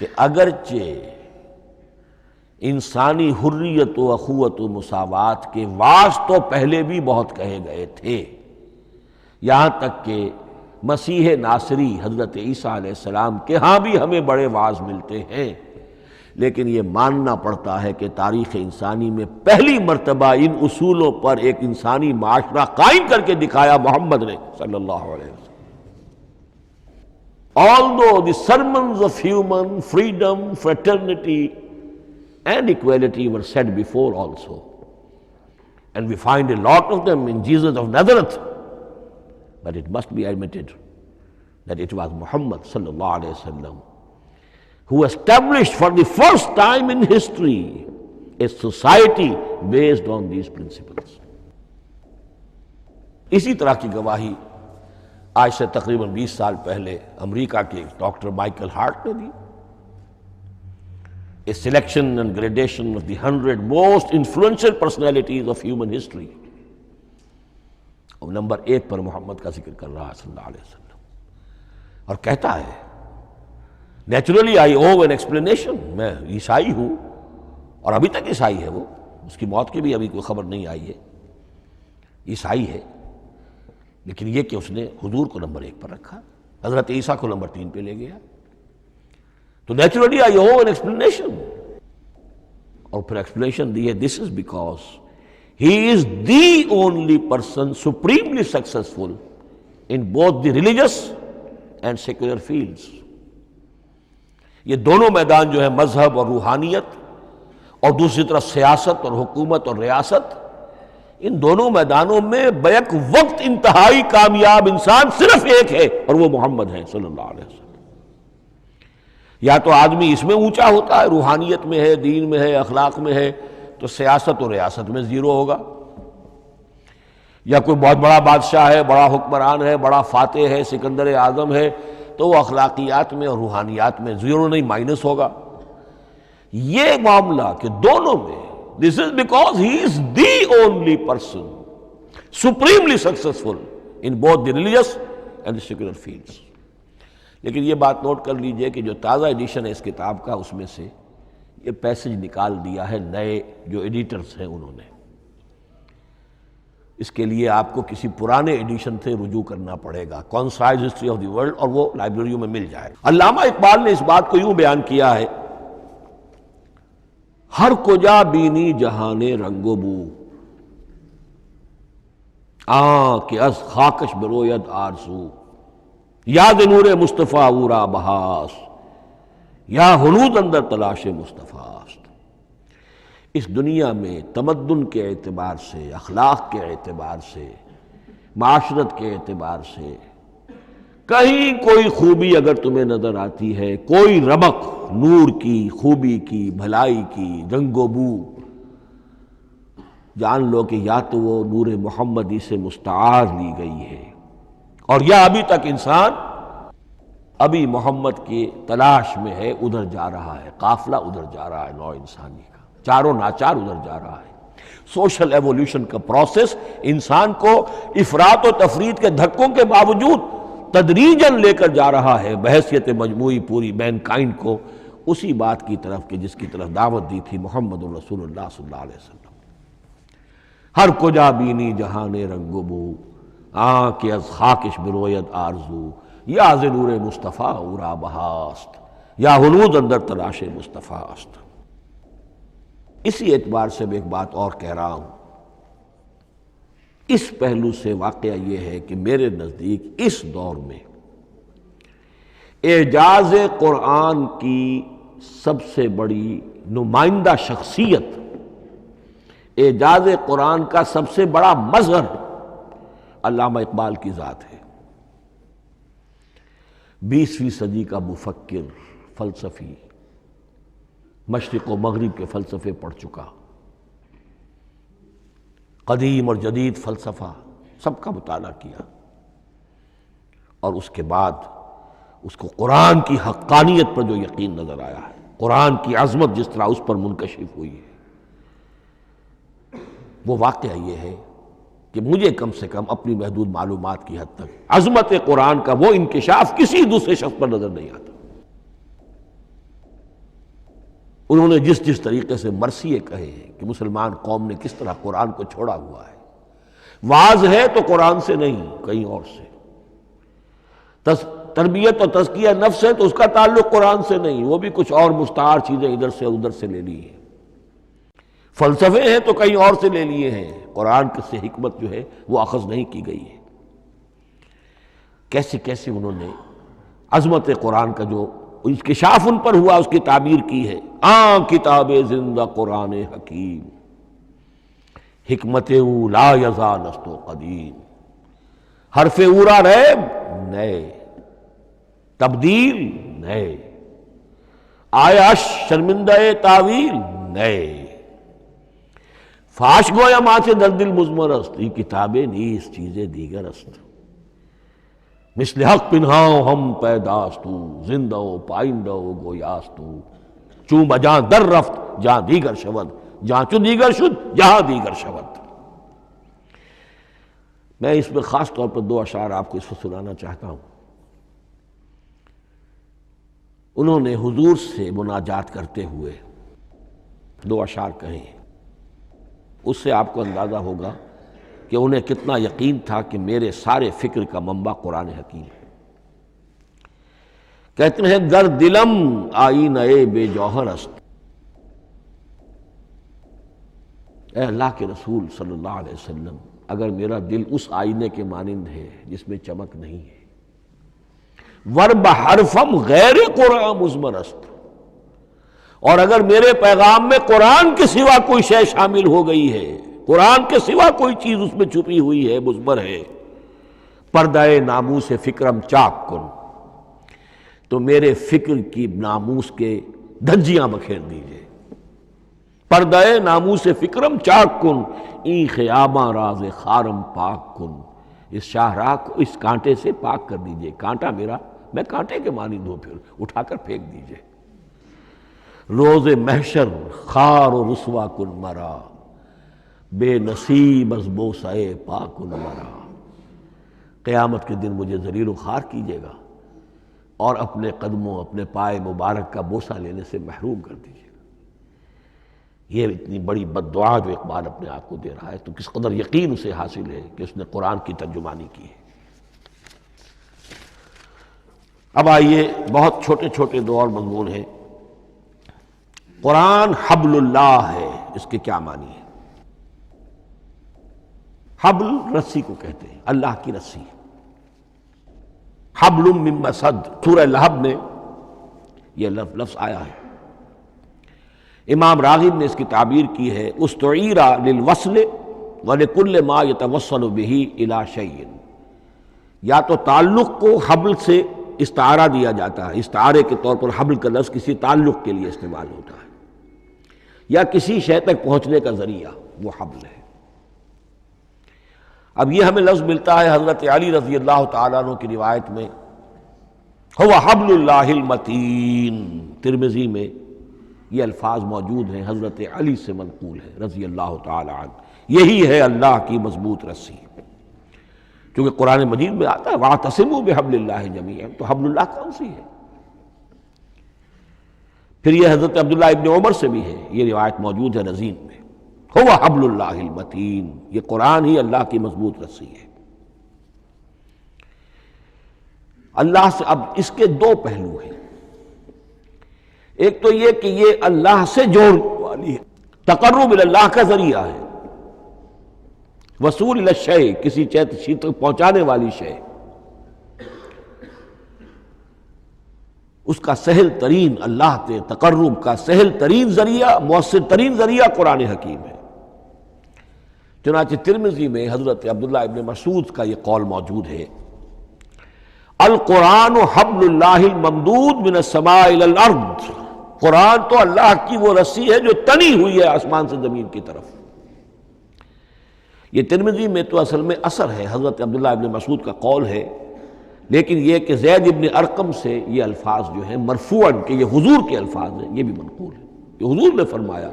کہ اگرچہ انسانی حریت و اخوت و مساوات کے واعظ تو پہلے بھی بہت کہے گئے تھے، یہاں تک کہ مسیح ناصری حضرت عیسیٰ علیہ السلام کے ہاں بھی ہمیں بڑے واعظ ملتے ہیں، لیکن یہ ماننا پڑتا ہے کہ تاریخ انسانی میں پہلی مرتبہ ان اصولوں پر ایک انسانی معاشرہ قائم کر کے دکھایا محمد نے صلی اللہ علیہ وسلم۔ Although the sermons of human freedom, fraternity and equality were said before also, and we find a lot of them in Jesus of Nazareth, but it must be admitted that it was Muhammad sallallahu alayhi wa sallam who established for the first time in history a society based on these principles. اسی طرح کی گواہی آج سے تقریباً 20 سال پہلے امریکہ کے ڈاکٹر مائیکل ہارٹ نے دی. A selection and gradation of the 100 most influential personalities of human history. اور نمبر 1 پر محمد کا ذکر کر رہا ہے صلی اللہ علیہ وسلم، اور کہتا ہے naturally I owe an explanation, میں عیسائی ہوں اور ابھی تک عیسائی ہے، وہ اس کی موت کی بھی ابھی کوئی خبر نہیں آئی ہے، عیسائی ہے، لیکن یہ کہ اس نے حضور کو نمبر 1 پر رکھا، حضرت عیسیٰ کو نمبر 3 پہ لے گیا، تو naturally I owe an explanation. اور پھر ایکسپلینیشن دی ہے this is because he is the only person supremely successful in both the religious and secular fields. یہ دونوں میدان جو ہے مذہب اور روحانیت اور دوسری طرف سیاست اور حکومت اور ریاست، ان دونوں میدانوں میں بیک وقت انتہائی کامیاب انسان صرف ایک ہے، اور وہ محمد ہے صلی اللہ علیہ وسلم. یا تو آدمی اس میں اونچا ہوتا ہے، روحانیت میں ہے، دین میں ہے، اخلاق میں ہے، تو سیاست اور ریاست میں زیرو ہوگا. یا کوئی بہت بڑا بادشاہ ہے، بڑا حکمران ہے، بڑا فاتح ہے، سکندر اعظم ہے، تو وہ اخلاقیات میں اور روحانیات میں زیرو نہیں، مائنس ہوگا. یہ معاملہ کہ دونوں میں this is because he is the only person supremely successful in both the religious and the secular fields. لیکن یہ بات نوٹ کر لیجئے کہ جو تازہ ایڈیشن ہے اس کتاب کا، اس میں سے یہ پیسج نکال دیا ہے نئے جو ایڈیٹرز ہیں انہوں نے. اس کے لیے آپ کو کسی پرانے ایڈیشن سے رجوع کرنا پڑے گا، concise history of the world, اور وہ لائبریریوں میں مل جائے گا. علامہ اقبال نے اس بات کو یوں بیان کیا ہے، ہر کجا بینی جہان رنگ و بو، کہ از خاکش بروید آرزو، یاد نور مصطفیٰ اورا بہاس، یا ہنود اندر تلاش مصطفیٰ است. اس دنیا میں تمدن کے اعتبار سے، اخلاق کے اعتبار سے، معاشرت کے اعتبار سے کہیں کوئی خوبی اگر تمہیں نظر آتی ہے، کوئی رمق نور کی، خوبی کی، بھلائی کی، رنگ و بو، جان لو کہ یا تو وہ نور محمدی سے مستعار لی گئی ہے، اور یا ابھی تک انسان ابھی محمد کی تلاش میں ہے، ادھر جا رہا ہے، قافلہ ادھر جا رہا ہے، نوع انسانی کا چاروں ناچار ادھر جا رہا ہے. سوشل ایولیوشن کا پروسیس انسان کو افراط و تفرید کے دھکوں کے باوجود تدریجاً لے کر جا رہا ہے بحیثیت مجموعی پوری مین کائنڈ کو اسی بات کی طرف کہ جس کی طرف دعوت دی تھی محمد رسول اللہ صلی اللہ علیہ وسلم. ہر کجا بینی جہان رنگ و بو، کہ از خاکش بروید آرزو، یا ز نور مصطفیٰ اورا بہاست، یا ہنود اندر تلاش مصطفیٰ است. اسی اعتبار سے میں ایک بات اور کہہ رہا ہوں، اس پہلو سے واقعہ یہ ہے کہ میرے نزدیک اس دور میں اعجاز قرآن کی سب سے بڑی نمائندہ شخصیت، اعجاز قرآن کا سب سے بڑا مظہر علامہ اقبال کی ذات ہے. 20ویں صدی کا مفکر، فلسفی، مشرق و مغرب کے فلسفے پڑھ چکا، قدیم اور جدید فلسفہ سب کا مطالعہ کیا، اور اس کے بعد اس کو قرآن کی حقانیت پر جو یقین نظر آیا ہے، قرآن کی عظمت جس طرح اس پر منکشف ہوئی ہے، وہ واقعہ یہ ہے کہ مجھے کم سے کم اپنی محدود معلومات کی حد تک عظمت قرآن کا وہ انکشاف کسی دوسرے شخص پر نظر نہیں آتا. انہوں نے جس طریقے سے مرثیے کہے ہیں کہ مسلمان قوم نے کس طرح قرآن کو چھوڑا ہوا ہے، واعظ ہے تو قرآن سے نہیں، کہیں اور سے۔ تربیت اور تزکیہ نفس ہے تو اس کا تعلق قرآن سے نہیں، وہ بھی کچھ اور مستعار چیزیں ادھر سے ادھر سے لے لی ہیں۔ فلسفے ہیں تو کہیں اور سے لے لیے ہیں، قرآن سے حکمت جو ہے وہ اخذ نہیں کی گئی ہے۔ کیسے کیسے انہوں نے عظمت قرآن کا جو انکشاف ان پر ہوا اس کی تعبیر کی ہے۔ کتاب زندہ قرآن حکیم، حکمت او لا یزا نست و قدیم، حرف اورا ریب نئے، تبدیل نئے، آیا شرمندہ تعویل نئے، فاش گویا ماں سے در دل مضمر است، یہ کتابیں نیز چیزیں دیگر است، مثل حق پنہاؤ ہم پیداستو، زندہ و پائندہ و گویاستو، چون بجاں در رفت جہاں دیگر شود، جہاں چو دیگر شد جہاں دیگر شود۔ میں اس میں خاص طور پر دو اشعار آپ کو اس وقت سنانا چاہتا ہوں۔ انہوں نے حضور سے مناجات کرتے ہوئے دو اشعار کہیں، اس سے آپ کو اندازہ ہوگا کہ انہیں کتنا یقین تھا کہ میرے سارے فکر کا منبع قرآن حکیم ہے۔ کہتے ہیں گر دلم آئینہ بے جوہر است، اے اللہ کے رسول صلی اللہ علیہ وسلم، اگر میرا دل اس آئینے کے مانند ہے جس میں چمک نہیں ہے، ورب حرفم غیر قرآن مضمر است، اور اگر میرے پیغام میں قرآن کے سوا کوئی شے شامل ہو گئی ہے، قرآن کے سوا کوئی چیز اس میں چھپی ہوئی ہے، مضمر ہے، پردہ ناموس فکرم چاک کن، تو میرے فکر کی ناموس کے دھجیاں بکھیر دیجئے۔ پردہ ناموس فکرم چاک کن، این خیاباں راز خارم پاک کن، اس شاہراہ کو اس کانٹے سے پاک کر دیجئے، کانٹا میرا، میں کانٹے کے مانند ہوں، پھر اٹھا کر پھینک دیجئے۔ روز محشر خار و رسوا کن مرا، بے نصیب از بوسہ پاک کن مرا، قیامت کے دن مجھے ذلیل و خوار کیجیے گا اور اپنے قدموں، اپنے پائے مبارک کا بوسہ لینے سے محروم کر دیجیے گا۔ یہ اتنی بڑی بد دعا جو اقبال اپنے آپ کو دے رہا ہے، تو کس قدر یقین اسے حاصل ہے کہ اس نے قرآن کی ترجمانی کی ہے۔ اب آئیے، بہت چھوٹے چھوٹے دو اور مضمون ہیں۔ قرآن حبل اللہ ہے، اس کے کیا معنی ہے؟ حبل رسی کو کہتے ہیں، اللہ کی رسی۔ حبل من مسد، سورہ لہب میں یہ لفظ آیا ہے۔ امام راغب نے اس کی تعبیر کی ہے، استعیر للوصل ولکل ما یتوصل به الی شیء، یا تو تعلق کو حبل سے استعارہ دیا جاتا ہے، استعارے کے طور پر حبل کا لفظ کسی تعلق کے لیے استعمال ہوتا ہے، یا کسی شے تک پہنچنے کا ذریعہ، وہ حبل ہے۔ اب یہ ہمیں لفظ ملتا ہے حضرت علی رضی اللہ تعالیٰ عنہ کی روایت میں، هو حبل اللہ المتین، ترمذی میں یہ الفاظ موجود ہیں، حضرت علی سے منقول ہے رضی اللہ تعالیٰ عنہ، یہی ہے اللہ کی مضبوط رسی۔ کیونکہ قرآن مجید میں آتا ہے وَاعْتَصِمُوا بِحَبْلِ اللَّهِ جَمِيعًا، تو حبل اللہ کون سی ہے؟ پھر یہ حضرت عبداللہ ابن عمر سے بھی ہے، یہ روایت موجود ہے رزین میں، هو حبل اللہ المتین، یہ قرآن ہی اللہ کی مضبوط رسی ہے۔ اللہ سے اب اس کے دو پہلو ہیں، ایک تو یہ کہ یہ اللہ سے جوڑنے والی ہے، تقرب اللہ کا ذریعہ ہے، وصول الشیء، کسی چیز تک پہنچانے والی شے، اس کا سہل ترین، اللہ کے تقرب کا سہل ترین ذریعہ، مؤثر ترین ذریعہ قرآن حکیم ہے۔ چنانچہ ترمذی میں حضرت عبداللہ ابن مسعود کا یہ قول موجود ہے، القرآن حبل اللہ الممدود من السماء الی الارض، قرآن تو اللہ کی وہ رسی ہے جو تنی ہوئی ہے آسمان سے زمین کی طرف۔ یہ ترمذی میں تو اصل میں اثر ہے، حضرت عبداللہ ابن مسعود کا قول ہے، لیکن یہ کہ زید ابن ارقم سے یہ الفاظ جو ہیں مرفوعاً کہ یہ حضور کے الفاظ ہیں، یہ بھی منقول ہے کہ حضور نے فرمایا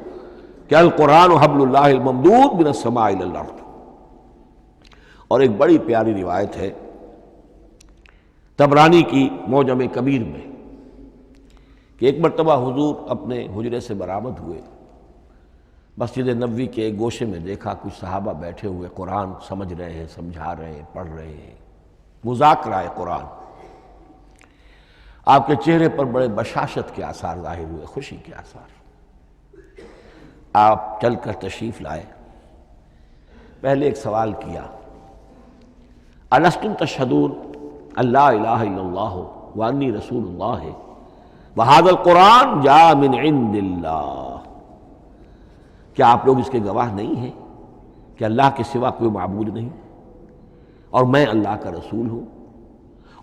کہ القرآن حبل اللہ الممدود من السماء الی الارض۔ اور ایک بڑی پیاری روایت ہے طبرانی کی معجم کبیر میں کہ ایک مرتبہ حضور اپنے حجرے سے برآمد ہوئے، مسجد نبوی کے ایک گوشے میں دیکھا کچھ صحابہ بیٹھے ہوئے قرآن سمجھ رہے ہیں، سمجھا رہے ہیں، پڑھ رہے ہیں، مذاکرہ قرآن۔ آپ کے چہرے پر بڑے بشاشت کے آثار ظاہر ہوئے، خوشی کے آثار۔ آپ چل کر تشریف لائے، پہلے ایک سوال کیا، الستم تشہدون اللہ الہ الا اللہ وانی رسول اللہ وہذا القرآن جاء من عند اللہ، کیا آپ لوگ اس کے گواہ نہیں ہیں کہ اللہ کے سوا کوئی معبود نہیں اور میں اللہ کا رسول ہوں،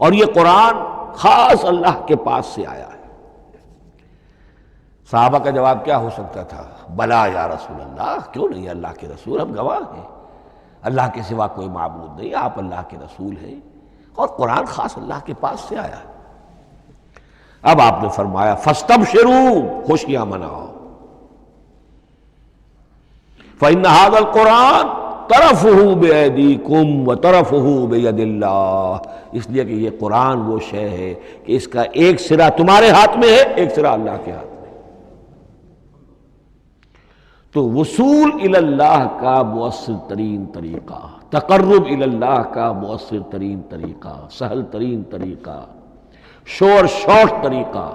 اور یہ قرآن خاص اللہ کے پاس سے آیا ہے؟ صحابہ کا جواب کیا ہو سکتا تھا؟ بلا یا رسول اللہ، کیوں نہیں اللہ کے رسول، ہم گواہ ہیں، اللہ کے سوا کوئی معبود نہیں، آپ اللہ کے رسول ہیں اور قرآن خاص اللہ کے پاس سے آیا ہے۔ اب آپ نے فرمایا فاستبشروا، خوشیاں مناؤ، فإن هذا القرآن طرفه بأيديكم وطرفه بيد اللہ، اس لیے کہ یہ قرآن وہ شے ہے کہ اس کا ایک سرا تمہارے ہاتھ میں ہے، ایک سرا اللہ کے ہاتھ میں۔ تو وصول الی اللہ کا مؤثر ترین طریقہ، تقرب الی اللہ کا مؤثر ترین طریقہ، سہل ترین طریقہ، شور شوٹ طریقہ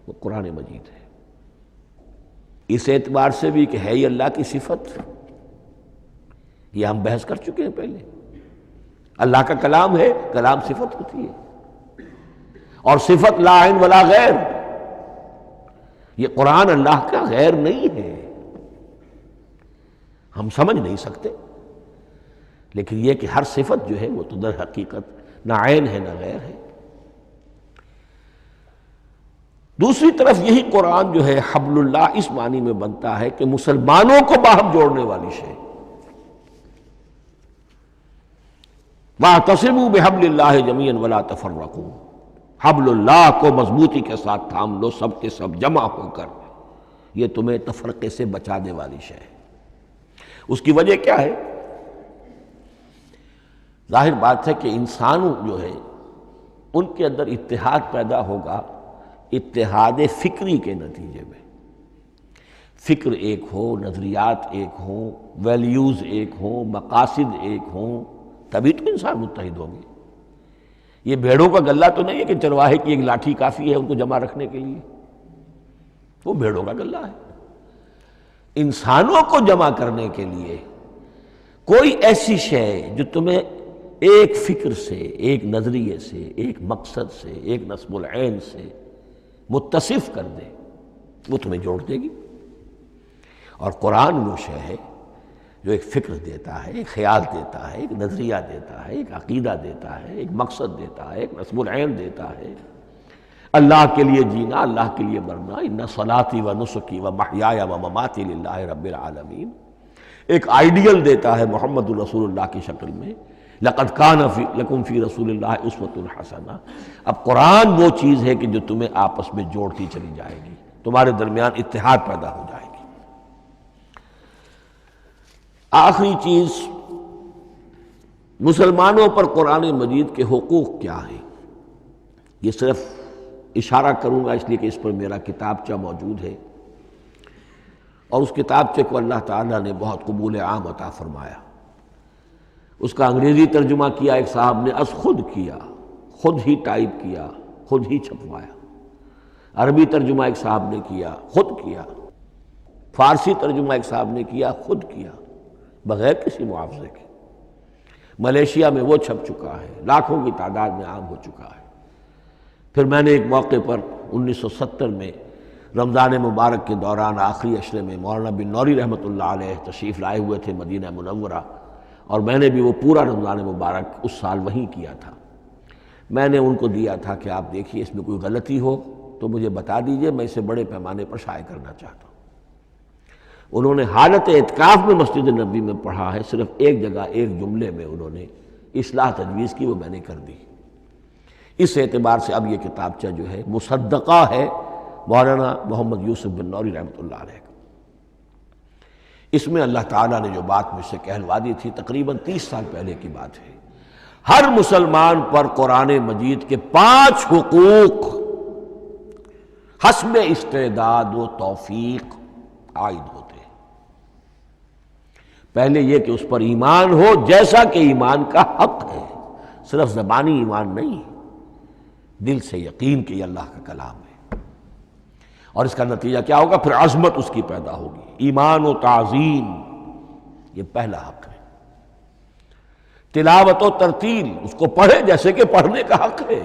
وہ قرآن مجید ہے۔ اس اعتبار سے بھی کہ ہے یہ اللہ کی صفت، یہ ہم بحث کر چکے ہیں پہلے، اللہ کا کلام ہے، کلام صفت ہوتی ہے، اور صفت لا عین ولا غیر، یہ قرآن اللہ کا غیر نہیں ہے، ہم سمجھ نہیں سکتے، لیکن یہ کہ ہر صفت جو ہے وہ تو در حقیقت نہ عین ہے نہ غیر ہے۔ دوسری طرف یہی قرآن جو ہے حبل اللہ اس معنی میں بنتا ہے کہ مسلمانوں کو باہم جوڑنے والی شے، وَاعْتَصِمُوا بِحَبْلِ اللَّهِ جَمِيعًا وَلَا تَفَرَّقُوا، حبل اللہ کو مضبوطی کے ساتھ تھام لو، سب کے سب جمع ہو کر، یہ تمہیں تفرقے سے بچانے والی شے ہے۔ اس کی وجہ کیا ہے؟ ظاہر بات ہے کہ انسانوں جو ہے ان کے اندر اتحاد پیدا ہوگا اتحاد فکری کے نتیجے میں، فکر ایک ہو، نظریات ایک ہوں، ویلیوز ایک ہوں، مقاصد ایک ہوں، تبھی تو انسان متحد ہوں گے۔ یہ بھیڑوں کا غلہ تو نہیں ہے کہ چرواہے کی ایک لاٹھی کافی ہے ان کو جمع رکھنے کے لیے، وہ بھیڑوں کا غلہ ہے۔ انسانوں کو جمع کرنے کے لیے کوئی ایسی شے جو تمہیں ایک فکر سے، ایک نظریے سے، ایک مقصد سے، ایک نصب العین سے متصف کر دے، وہ تمہیں جوڑ دے گی۔ اور قرآن وہ شے ہے جو ایک فکر دیتا ہے، ایک خیال دیتا ہے، ایک نظریہ دیتا ہے، ایک عقیدہ دیتا ہے، ایک مقصد دیتا ہے، ایک نصب العین دیتا ہے، اللہ کے لیے جینا، اللہ کے لیے مرنا، ان صلاتی و نسکی و محیایا و مماتی للہ رب العالمین، ایک آئیڈیل دیتا ہے محمد الرسول اللہ کی شکل میں، لقد کان لکم فی رسول اللہ اسوۃ حسنہ۔ اب قرآن وہ چیز ہے کہ جو تمہیں آپس میں جوڑتی چلی جائے گی، تمہارے درمیان اتحاد پیدا ہو جائے گی۔ آخری چیز، مسلمانوں پر قرآن مجید کے حقوق کیا ہیں؟ یہ صرف اشارہ کروں گا اس لیے کہ اس پر میرا کتابچہ موجود ہے، اور اس کتابچے کو اللہ تعالیٰ نے بہت قبول عام عطا فرمایا۔ اس کا انگریزی ترجمہ کیا ایک صاحب نے، از خود کیا، خود ہی ٹائپ کیا، خود ہی چھپوایا۔ عربی ترجمہ ایک صاحب نے کیا، خود کیا۔ فارسی ترجمہ ایک صاحب نے کیا، خود کیا، بغیر کسی معاوضے کے۔ ملیشیا میں وہ چھپ چکا ہے، لاکھوں کی تعداد میں عام ہو چکا ہے۔ پھر میں نے ایک موقع پر 1970 میں رمضان مبارک کے دوران آخری عشرے میں مولانا بن نوری رحمۃ اللہ علیہ تشریف لائے ہوئے تھے مدینہ منورہ، اور میں نے بھی وہ پورا رمضان مبارک اس سال وہیں کیا تھا۔ میں نے ان کو دیا تھا کہ آپ دیکھیے اس میں کوئی غلطی ہو تو مجھے بتا دیجئے، میں اسے بڑے پیمانے پر شائع کرنا چاہتا ہوں۔ انہوں نے حالت اعتکاف میں مسجد نبوی میں پڑھا ہے، صرف ایک جگہ ایک جملے میں انہوں نے اصلاح تجویز کی، وہ میں نے کر دی۔ اس اعتبار سے اب یہ کتابچہ جو ہے مصدقہ ہے مولانا محمد یوسف بن نوری رحمۃ اللہ علیہ کا۔ اس میں اللہ تعالیٰ نے جو بات مجھ سے کہلوا دی تھی، تقریباً 30 سال پہلے کی بات ہے، ہر مسلمان پر قرآن مجید کے 5 حقوق حسب استعداد و توفیق عائد ہوتے ہیں۔ پہلے یہ کہ اس پر ایمان ہو جیسا کہ ایمان کا حق ہے، صرف زبانی ایمان نہیں، دل سے یقین کہ یہ اللہ کا کلام ہے۔ اور اس کا نتیجہ کیا ہوگا؟ پھر عظمت اس کی پیدا ہوگی، ایمان و تعظیم، یہ پہلا حق ہے۔ تلاوت و ترتیل، اس کو پڑھے جیسے کہ پڑھنے کا حق ہے،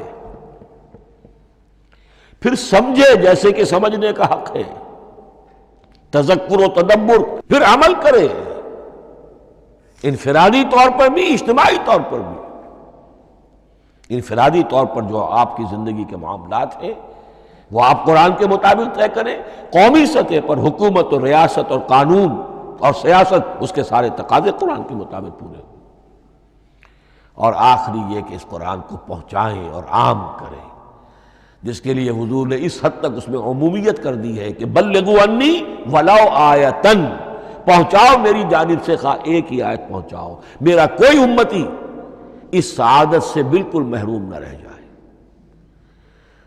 پھر سمجھے جیسے کہ سمجھنے کا حق ہے، تذکر و تدبر، پھر عمل کرے، انفرادی طور پر بھی اجتماعی طور پر بھی۔ انفرادی طور پر جو آپ کی زندگی کے معاملات ہیں وہ آپ قرآن کے مطابق طے کریں، قومی سطح پر حکومت اور ریاست اور قانون اور سیاست، اس کے سارے تقاضے قرآن کے مطابق پورے ہوں، اور آخری یہ کہ اس قرآن کو پہنچائیں اور عام کریں، جس کے لیے حضور نے اس حد تک اس میں عمومیت کر دی ہے کہ بلغوا انی ولو آیۃ، پہنچاؤ میری جانب سے خواہ ایک ہی آیت پہنچاؤ، میرا کوئی امتی اس سعادت سے بالکل محروم نہ رہ جائے۔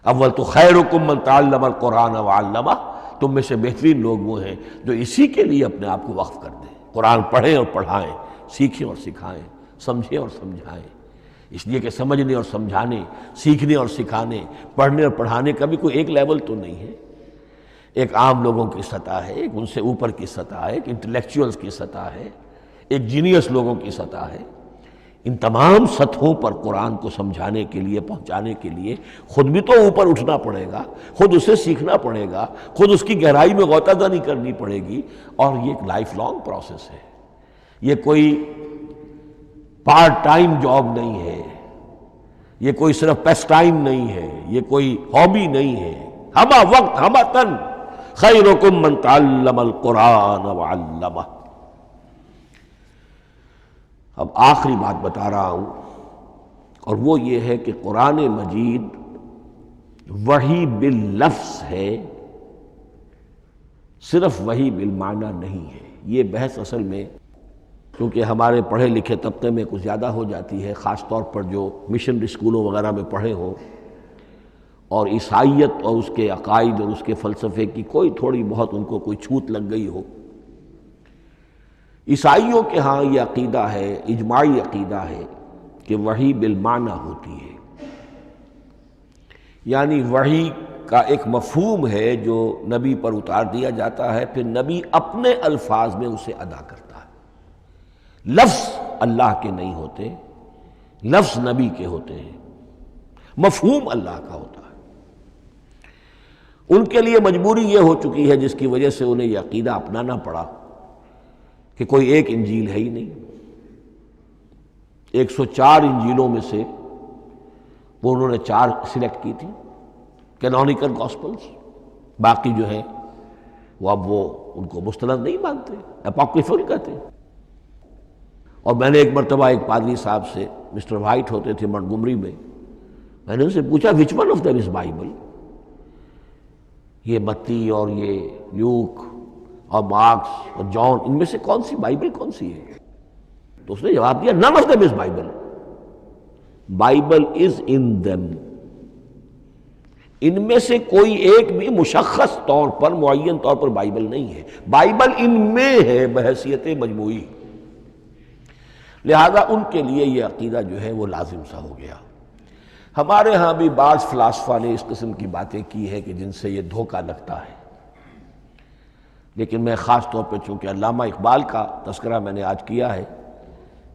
اول تو خیرکم من تعلم القرآن وعلمہ، تم میں سے بہترین لوگ وہ ہیں جو اسی کے لیے اپنے آپ کو وقف کر دیں، قرآن پڑھیں اور پڑھائیں، سیکھیں اور سکھائیں، سمجھیں اور سمجھائیں۔ اس لیے کہ سمجھنے اور سمجھانے، سیکھنے اور سکھانے، پڑھنے اور پڑھانے کا بھی کوئی ایک لیول تو نہیں ہے، ایک عام لوگوں کی سطح ہے، ایک ان سے اوپر کی سطح ہے، ایک انٹلیکچوئلز کی سطح ہے، ایک جینیس لوگوں کی سطح ہے۔ ان تمام سطحوں پر قرآن کو سمجھانے کے لیے، پہنچانے کے لیے خود بھی تو اوپر اٹھنا پڑے گا، خود اسے سیکھنا پڑے گا، خود اس کی گہرائی میں غوطہ زنی کرنی پڑے گی، اور یہ ایک لائف لانگ پروسیس ہے، یہ کوئی پارٹ ٹائم جاب نہیں ہے، یہ کوئی صرف پیس ٹائم نہیں ہے، یہ کوئی ہابی نہیں ہے، ہمہ وقت ہمہ تن، خیرکم من تعلم القرآن وعلمہ۔ اب آخری بات بتا رہا ہوں، اور وہ یہ ہے کہ قرآن مجید وحی باللفظ ہے، صرف وحی بالمعنی نہیں ہے۔ یہ بحث اصل میں کیونکہ ہمارے پڑھے لکھے طبقے میں کچھ زیادہ ہو جاتی ہے، خاص طور پر جو مشنری اسکولوں وغیرہ میں پڑھے ہوں اور عیسائیت اور اس کے عقائد اور اس کے فلسفے کی کوئی تھوڑی بہت ان کو کوئی چھوت لگ گئی ہو۔ عیسائیوں کے ہاں یہ عقیدہ ہے، اجماعی عقیدہ ہے کہ وحی بالمعنی ہوتی ہے، یعنی وحی کا ایک مفہوم ہے جو نبی پر اتار دیا جاتا ہے، پھر نبی اپنے الفاظ میں اسے ادا کرتا ہے۔ لفظ اللہ کے نہیں ہوتے، لفظ نبی کے ہوتے ہیں، مفہوم اللہ کا ہوتا ہے۔ ان کے لیے مجبوری یہ ہو چکی ہے جس کی وجہ سے انہیں یہ عقیدہ اپنانا پڑا کہ کوئی ایک انجیل ہے ہی نہیں، 104 انجیلوں میں سے وہ انہوں نے 4 سلیکٹ کی تھی کینونیکل گاسپلز، باقی جو ہیں وہ اب وہ ان کو مستند نہیں مانتے، اپوکریفل کہتے ہیں۔ اور میں نے ایک مرتبہ ایک پادری صاحب سے، مسٹر وائٹ ہوتے تھے منٹگومری میں نے ان سے پوچھا which one of them is Bible, یہ متی اور یہ لیوک اور مارکس اور جان، ان میں سے کون سی بائبل کون سی ہے؟ تو اس نے جواب دیا none of them is Bible. Bible is in them. ان میں سے کوئی ایک بھی مشخص طور پر، معین طور پر بائبل نہیں ہے، بائبل ان میں ہے بحیثیت مجموعی۔ لہذا ان کے لیے یہ عقیدہ جو ہے وہ لازم سا ہو گیا۔ ہمارے ہاں بھی بعض فلاسفہ نے اس قسم کی باتیں کی ہے کہ جن سے یہ دھوکہ لگتا ہے، لیکن میں خاص طور پہ چونکہ علامہ اقبال کا تذکرہ میں نے آج کیا ہے،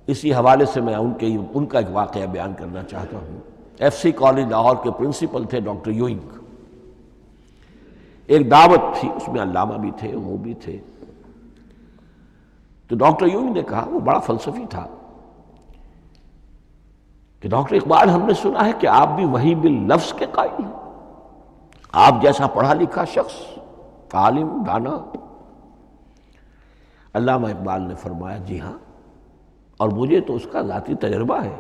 اسی حوالے سے میں ان کا ایک واقعہ بیان کرنا چاہتا ہوں۔ ایف سی کالج لاہور کے پرنسپل تھے ڈاکٹر یوئنگ، ایک دعوت تھی، اس میں علامہ بھی تھے، وہ بھی تھے۔ تو ڈاکٹر یوئنگ نے کہا، وہ بڑا فلسفی تھا، کہ ڈاکٹر اقبال ہم نے سنا ہے کہ آپ بھی وحی باللفظ کے قائل ہیں، آپ جیسا پڑھا لکھا شخص، عالم دانا۔ علامہ اقبال نے فرمایا جی ہاں، اور مجھے تو اس کا ذاتی تجربہ ہے،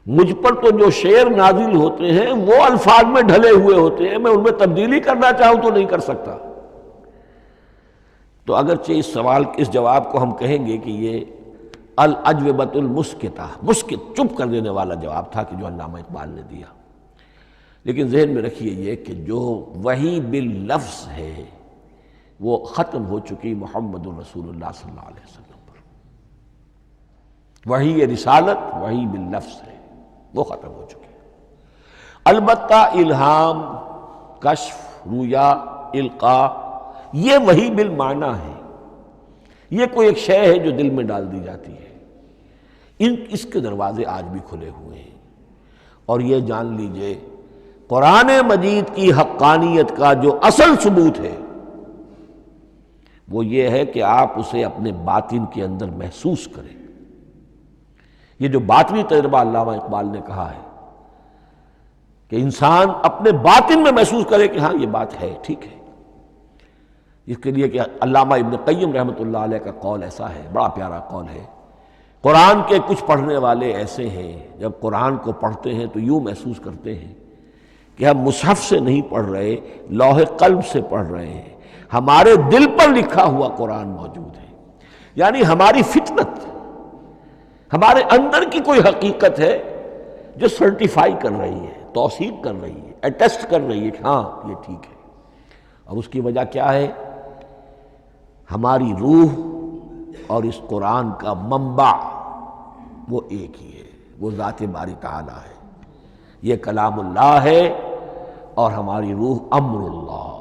مجھ پر تو جو شعر نازل ہوتے ہیں وہ الفاظ میں ڈھلے ہوئے ہوتے ہیں، میں ان میں تبدیلی کرنا چاہوں تو نہیں کر سکتا۔ تو اگرچہ اس سوال، اس جواب کو ہم کہیں گے کہ یہ الاجوبۃ المسکتہ، مسکت، چپ کر دینے والا جواب تھا کہ جو علامہ اقبال نے دیا، لیکن ذہن میں رکھیے یہ کہ جو وحی باللفظ ہے وہ ختم ہو چکی محمد الرسول اللہ صلی اللہ علیہ وسلم پر۔ وہی یہ رسالت وہی باللفظ ہے، وہ ختم ہو چکی۔ البتہ الہام، کشف، رویا، القاء، یہ وہی بالمعنی ہے، یہ کوئی ایک شے ہے جو دل میں ڈال دی جاتی ہے۔ اس کے دروازے آج بھی کھلے ہوئے ہیں، اور یہ جان لیجئے قرآن مجید کی حقانیت کا جو اصل ثبوت ہے وہ یہ ہے کہ آپ اسے اپنے باطن کے اندر محسوس کریں۔ یہ جو باطنی تجربہ علامہ اقبال نے کہا ہے کہ انسان اپنے باطن میں محسوس کرے کہ ہاں یہ بات ہے، ٹھیک ہے۔ اس کے لیے کہ علامہ ابن قیم رحمۃ اللہ علیہ کا قول ایسا ہے، بڑا پیارا قول ہے، قرآن کے کچھ پڑھنے والے ایسے ہیں جب قرآن کو پڑھتے ہیں تو یوں محسوس کرتے ہیں کہ ہم مصحف سے نہیں پڑھ رہے، لوح قلب سے پڑھ رہے ہیں، ہمارے دل پر لکھا ہوا قرآن موجود ہے۔ یعنی ہماری فطرت، ہمارے اندر کی کوئی حقیقت ہے جو سرٹیفائی کر رہی ہے، توثیق کر رہی ہے، اٹیسٹ کر رہی ہے کہ ہاں یہ ٹھیک ہے۔ اور اس کی وجہ کیا ہے؟ ہماری روح اور اس قرآن کا منبع وہ ایک ہی ہے، وہ ذات باری تعالیٰ ہے۔ یہ کلام اللہ ہے اور ہماری روح امر اللہ۔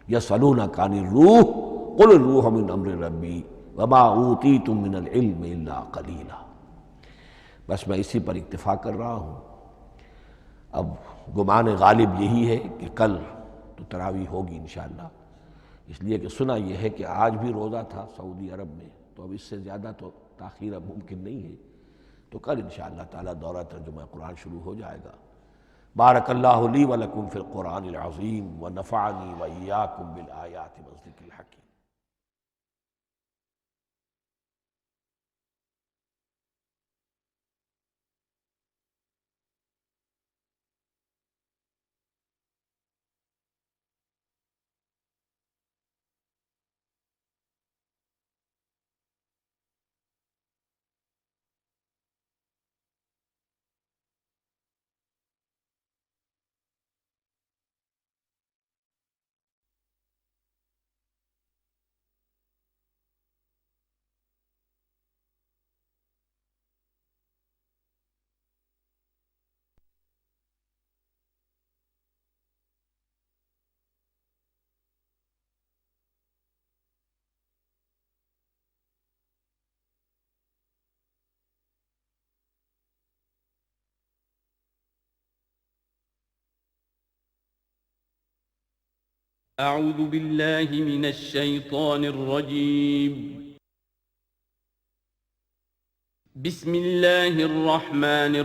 یسألونک عن الروح قل الروح من امر ربی وما اوتیتم من العلم الا قلیلا۔ بس میں اسی پر اکتفا کر رہا ہوں۔ اب گمان غالب یہی ہے کہ کل تو تراویح ہوگی انشاءاللہ، اس لیے کہ سنا یہ ہے کہ آج بھی روزہ تھا سعودی عرب میں، تو اب اس سے زیادہ تو تاخیر اب ممکن نہیں ہے، تو کل انشاءاللہ تعالی دورہ ترجمہ قرآن شروع ہو جائے گا۔ بارک اللہ لی ولکم فی القرآن العظیم ونفعنی وإیاکم بالآیات والذکر الحکیم۔ أعوذ بالله من الشيطان الرجيم. بسم الله الرحمن